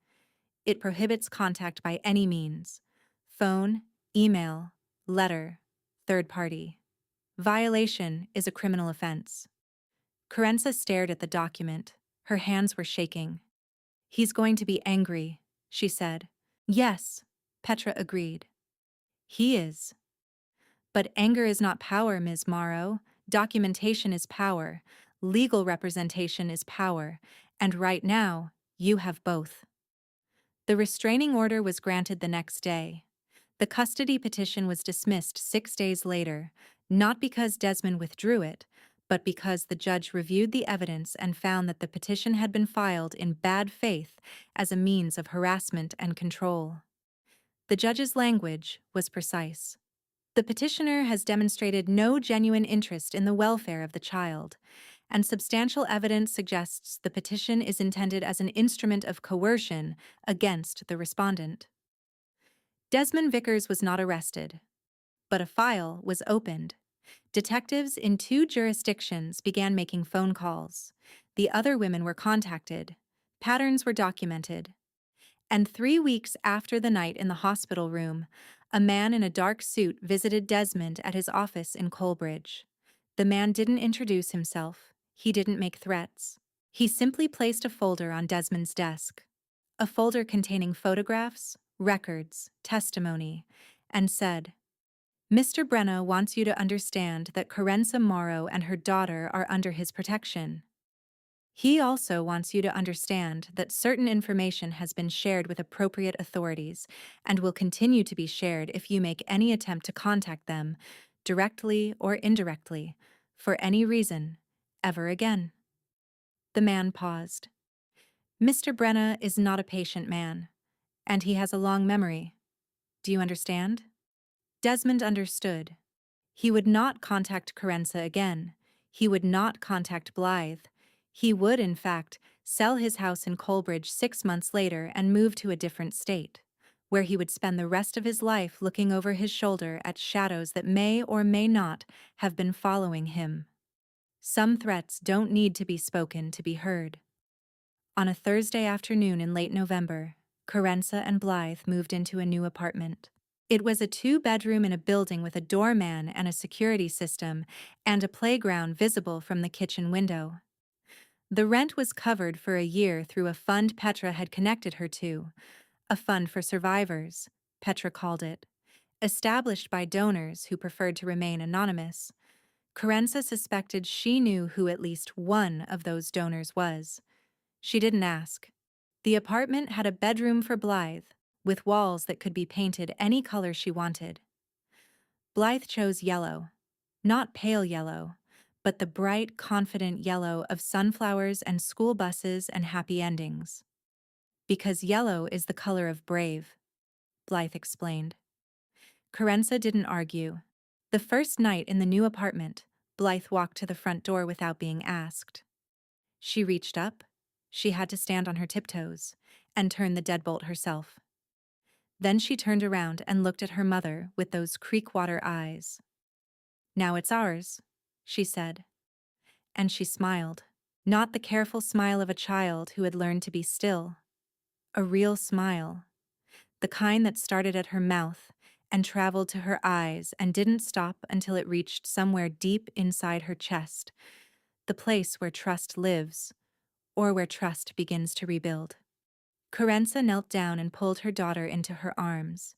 It prohibits contact by any means. Phone, email, letter, third party. Violation is a criminal offense. Carenza stared at the document. Her hands were shaking. He's going to be angry, she said. Yes, Petra agreed. He is. But anger is not power, Ms. Morrow. Documentation is power. Legal representation is power. And right now, you have both. The restraining order was granted the next day. The custody petition was dismissed 6 days later, not because Desmond withdrew it, but because the judge reviewed the evidence and found that the petition had been filed in bad faith as a means of harassment and control. The judge's language was precise. The petitioner has demonstrated no genuine interest in the welfare of the child, and substantial evidence suggests the petition is intended as an instrument of coercion against the respondent. Desmond Vickers was not arrested, but a file was opened. Detectives in 2 jurisdictions began making phone calls. The other women were contacted. Patterns were documented. And 3 weeks after the night in the hospital room, a man in a dark suit visited Desmond at his office in Coleridge. The man didn't introduce himself. He didn't make threats. He simply placed a folder on Desmond's desk. A folder containing photographs, records, testimony, and said, Mr. Brenna wants you to understand that Carenza Morrow and her daughter are under his protection. He also wants you to understand that certain information has been shared with appropriate authorities and will continue to be shared if you make any attempt to contact them, directly or indirectly, for any reason, ever again. The man paused. Mr. Brenna is not a patient man, and he has a long memory. Do you understand? Desmond understood. He would not contact Carenza again. He would not contact Blythe. He would, in fact, sell his house in Coleridge 6 months later and move to a different state, where he would spend the rest of his life looking over his shoulder at shadows that may or may not have been following him. Some threats don't need to be spoken to be heard. On a Thursday afternoon in late November, Carenza and Blythe moved into a new apartment. It was a 2-bedroom in a building with a doorman and a security system, and a playground visible from the kitchen window. The rent was covered for a year through a fund Petra had connected her to, a fund for survivors, Petra called it, established by donors who preferred to remain anonymous. Carenza suspected she knew who at least one of those donors was. She didn't ask. The apartment had a bedroom for Blythe, with walls that could be painted any color she wanted. Blythe chose yellow, not pale yellow, but the bright, confident yellow of sunflowers and school buses and happy endings. Because yellow is the color of brave, Blythe explained. Carenza didn't argue. The first night in the new apartment, Blythe walked to the front door without being asked. She reached up, She had to stand on her tiptoes and turn the deadbolt herself. Then she turned around and looked at her mother with those creek-water eyes. "Now it's ours," she said. And she smiled. Not the careful smile of a child who had learned to be still. A real smile. The kind that started at her mouth and traveled to her eyes and didn't stop until it reached somewhere deep inside her chest, the place where trust lives, or where trust begins to rebuild. Carenza knelt down and pulled her daughter into her arms.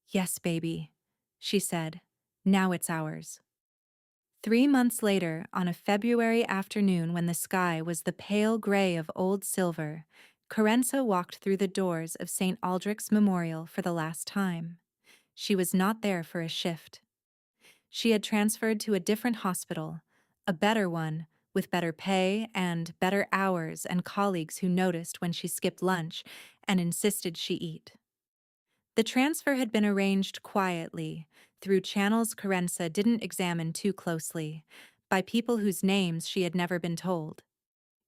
"Yes, baby," she said. "Now it's ours." 3 months later, on a February afternoon when the sky was the pale gray of old silver, Carenza walked through the doors of St. Aldrich's Memorial for the last time. She was not there for a shift. She had transferred to a different hospital, a better one, with better pay and better hours and colleagues who noticed when she skipped lunch and insisted she eat. The transfer had been arranged quietly, through channels Carenza didn't examine too closely, by people whose names she had never been told.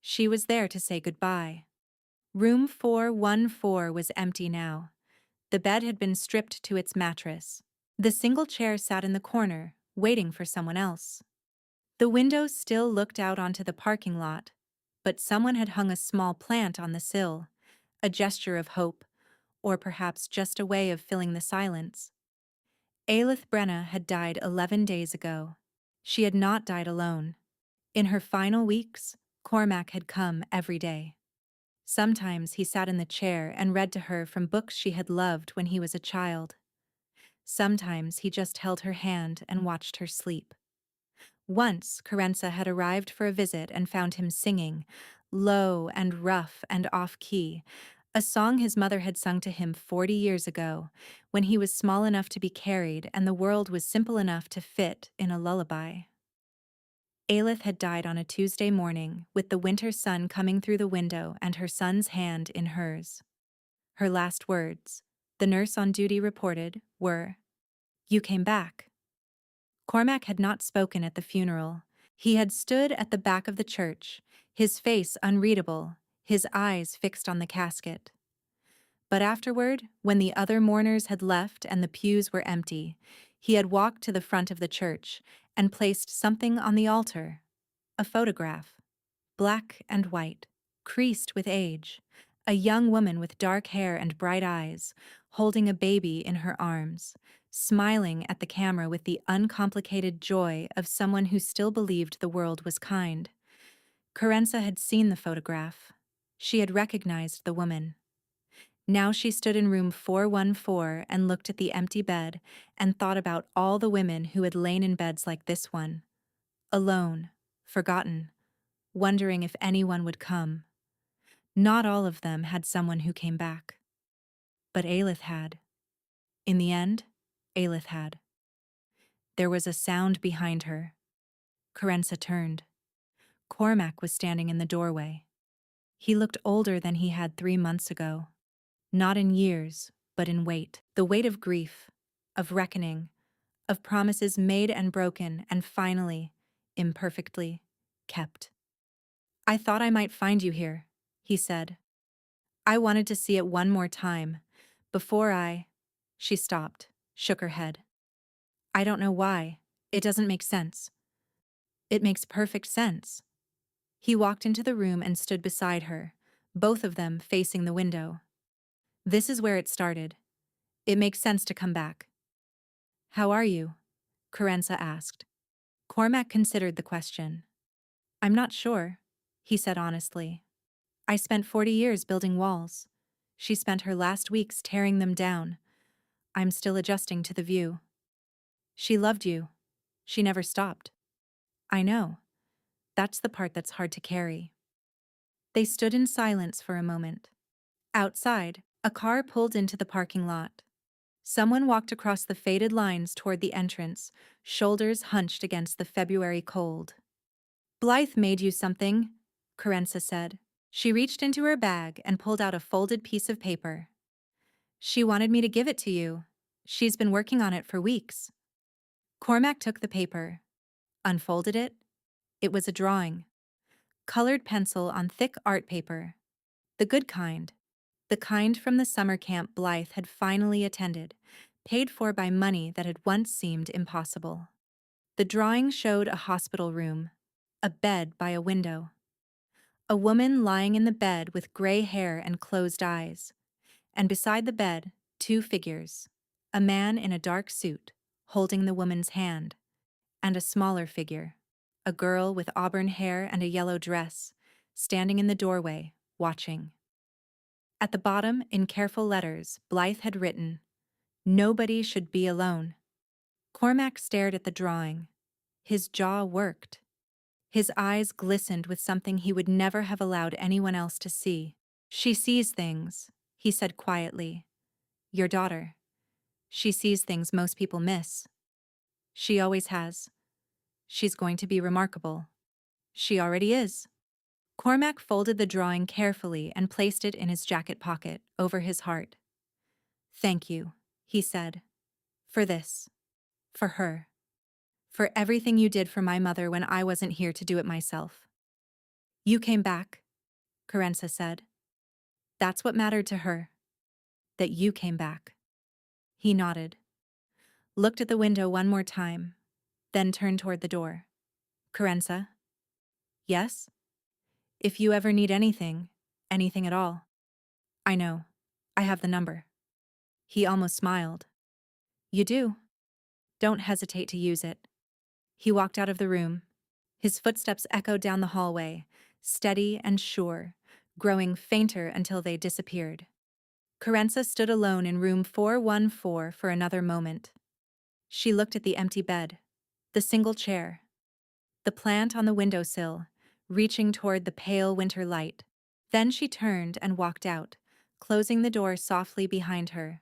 She was there to say goodbye. Room 414 was empty now. The bed had been stripped to its mattress. The single chair sat in the corner, waiting for someone else. The window still looked out onto the parking lot, but someone had hung a small plant on the sill, a gesture of hope, or perhaps just a way of filling the silence. Aelith Brenna had died 11 days ago. She had not died alone. In her final weeks, Cormac had come every day. Sometimes he sat in the chair and read to her from books she had loved when he was a child. Sometimes he just held her hand and watched her sleep. Once, Carenza had arrived for a visit and found him singing, low and rough and off-key, a song his mother had sung to him 40 years ago, when he was small enough to be carried and the world was simple enough to fit in a lullaby. Aelith had died on a Tuesday morning, with the winter sun coming through the window and her son's hand in hers. Her last words, the nurse on duty reported, were, "You came back." Cormac had not spoken at the funeral. He had stood at the back of the church, his face unreadable, his eyes fixed on the casket. But afterward, when the other mourners had left and the pews were empty, he had walked to the front of the church and placed something on the altar. A photograph, black and white, creased with age, a young woman with dark hair and bright eyes, holding a baby in her arms, smiling at the camera with the uncomplicated joy of someone who still believed the world was kind. Carenza had seen the photograph. She had recognized the woman. Now she stood in room 414 and looked at the empty bed and thought about all the women who had lain in beds like this one, alone, forgotten, wondering if anyone would come. Not all of them had someone who came back. But Aelith had. In the end, Aelith had. There was a sound behind her. Carenza turned. Cormac was standing in the doorway. He looked older than he had 3 months ago. Not in years, but in weight. The weight of grief, of reckoning, of promises made and broken and finally, imperfectly, kept. "I thought I might find you here," he said. "I wanted to see it one more time, before I—" She stopped, shook her head. "I don't know why. It doesn't make sense." "It makes perfect sense." He walked into the room and stood beside her, both of them facing the window. "This is where it started. It makes sense to come back." "How are you?" Carenza asked. Cormac considered the question. "I'm not sure," he said honestly. "I spent 40 years building walls. She spent her last weeks tearing them down. I'm still adjusting to the view." "She loved you. She never stopped." "I know. That's the part that's hard to carry." They stood in silence for a moment. Outside, a car pulled into the parking lot. Someone walked across the faded lines toward the entrance, shoulders hunched against the February cold. "Blythe made you something," Carenza said. She reached into her bag and pulled out a folded piece of paper. "She wanted me to give it to you. She's been working on it for weeks." Cormac took the paper, unfolded it. It was a drawing. Colored pencil on thick art paper. The good kind. The kind from the summer camp Blythe had finally attended, paid for by money that had once seemed impossible. The drawing showed a hospital room, a bed by a window, a woman lying in the bed with gray hair and closed eyes, and beside the bed, two figures, a man in a dark suit, holding the woman's hand, and a smaller figure, a girl with auburn hair and a yellow dress, standing in the doorway, watching. At the bottom, in careful letters, Blythe had written, "Nobody should be alone." Cormac stared at the drawing. His jaw worked. His eyes glistened with something he would never have allowed anyone else to see. "She sees things," he said quietly. "Your daughter. She sees things most people miss. She always has. She's going to be remarkable. She already is." Cormac folded the drawing carefully and placed it in his jacket pocket, over his heart. "Thank you," he said. "For this. For her. For everything you did for my mother when I wasn't here to do it myself." "You came back," Carenza said. "That's what mattered to her. That you came back." He nodded, looked at the window one more time, then turned toward the door. "Carenza?" "Yes? If you ever need anything, anything at all. I know. I have the number." He almost smiled. "You do? Don't hesitate to use it." He walked out of the room. His footsteps echoed down the hallway, steady and sure, growing fainter until they disappeared. Carenza stood alone in room 414 for another moment. She looked at the empty bed, the single chair, the plant on the windowsill, reaching toward the pale winter light. Then she turned and walked out, closing the door softly behind her.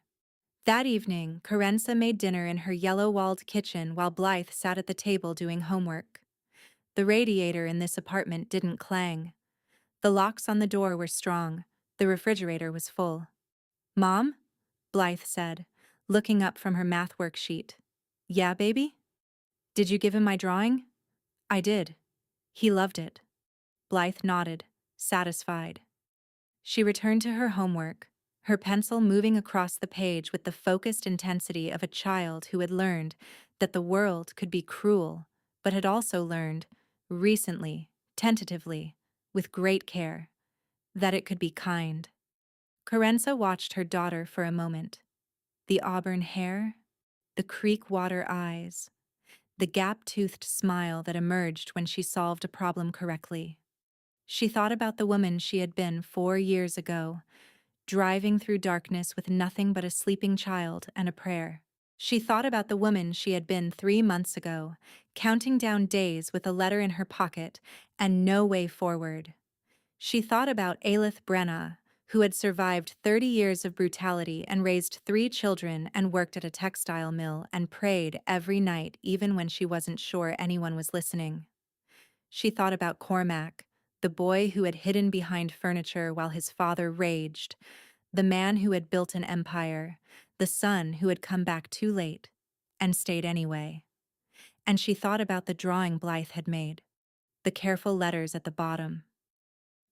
That evening, Carenza made dinner in her yellow-walled kitchen while Blythe sat at the table doing homework. The radiator in this apartment didn't clang. The locks on the door were strong. The refrigerator was full. "Mom?" Blythe said, looking up from her math worksheet. "Yeah, baby? Did you give him my drawing?" "I did. He loved it." Blythe nodded, satisfied. She returned to her homework, her pencil moving across the page with the focused intensity of a child who had learned that the world could be cruel, but had also learned, recently, tentatively, with great care, that it could be kind. Carenza watched her daughter for a moment. The auburn hair, the creek water eyes, the gap-toothed smile that emerged when she solved a problem correctly. She thought about the woman she had been 4 years ago, driving through darkness with nothing but a sleeping child and a prayer. She thought about the woman she had been 3 months ago, counting down days with a letter in her pocket and no way forward. She thought about Aelith Brenna, who had survived 30 years of brutality and raised 3 children and worked at a textile mill and prayed every night even when she wasn't sure anyone was listening. She thought about Cormac, the boy who had hidden behind furniture while his father raged, the man who had built an empire, the son who had come back too late and stayed anyway. And she thought about the drawing Blythe had made, the careful letters at the bottom.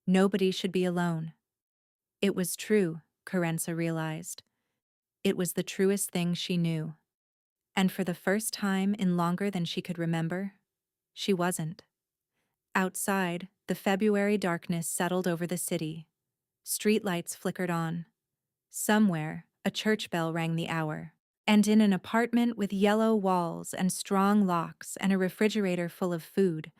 Nobody should be alone. It was true, Carenza realized. It was the truest thing she knew. And for the first time in longer than she could remember, she wasn't. Outside, the February darkness settled over the city. Streetlights flickered on. Somewhere, a church bell rang the hour. And in an apartment with yellow walls and strong locks and a refrigerator full of food,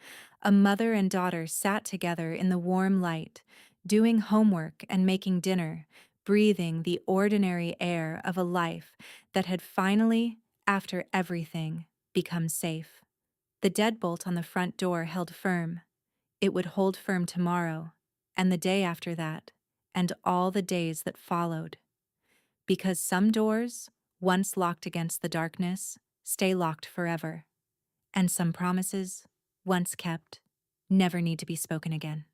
a mother and daughter sat together in the warm light, doing homework and making dinner, breathing the ordinary air of a life that had finally, after everything, become safe. The deadbolt on the front door held firm. It would hold firm tomorrow, and the day after that, and all the days that followed. Because some doors, once locked against the darkness, stay locked forever, and some promises, once kept, never need to be spoken again.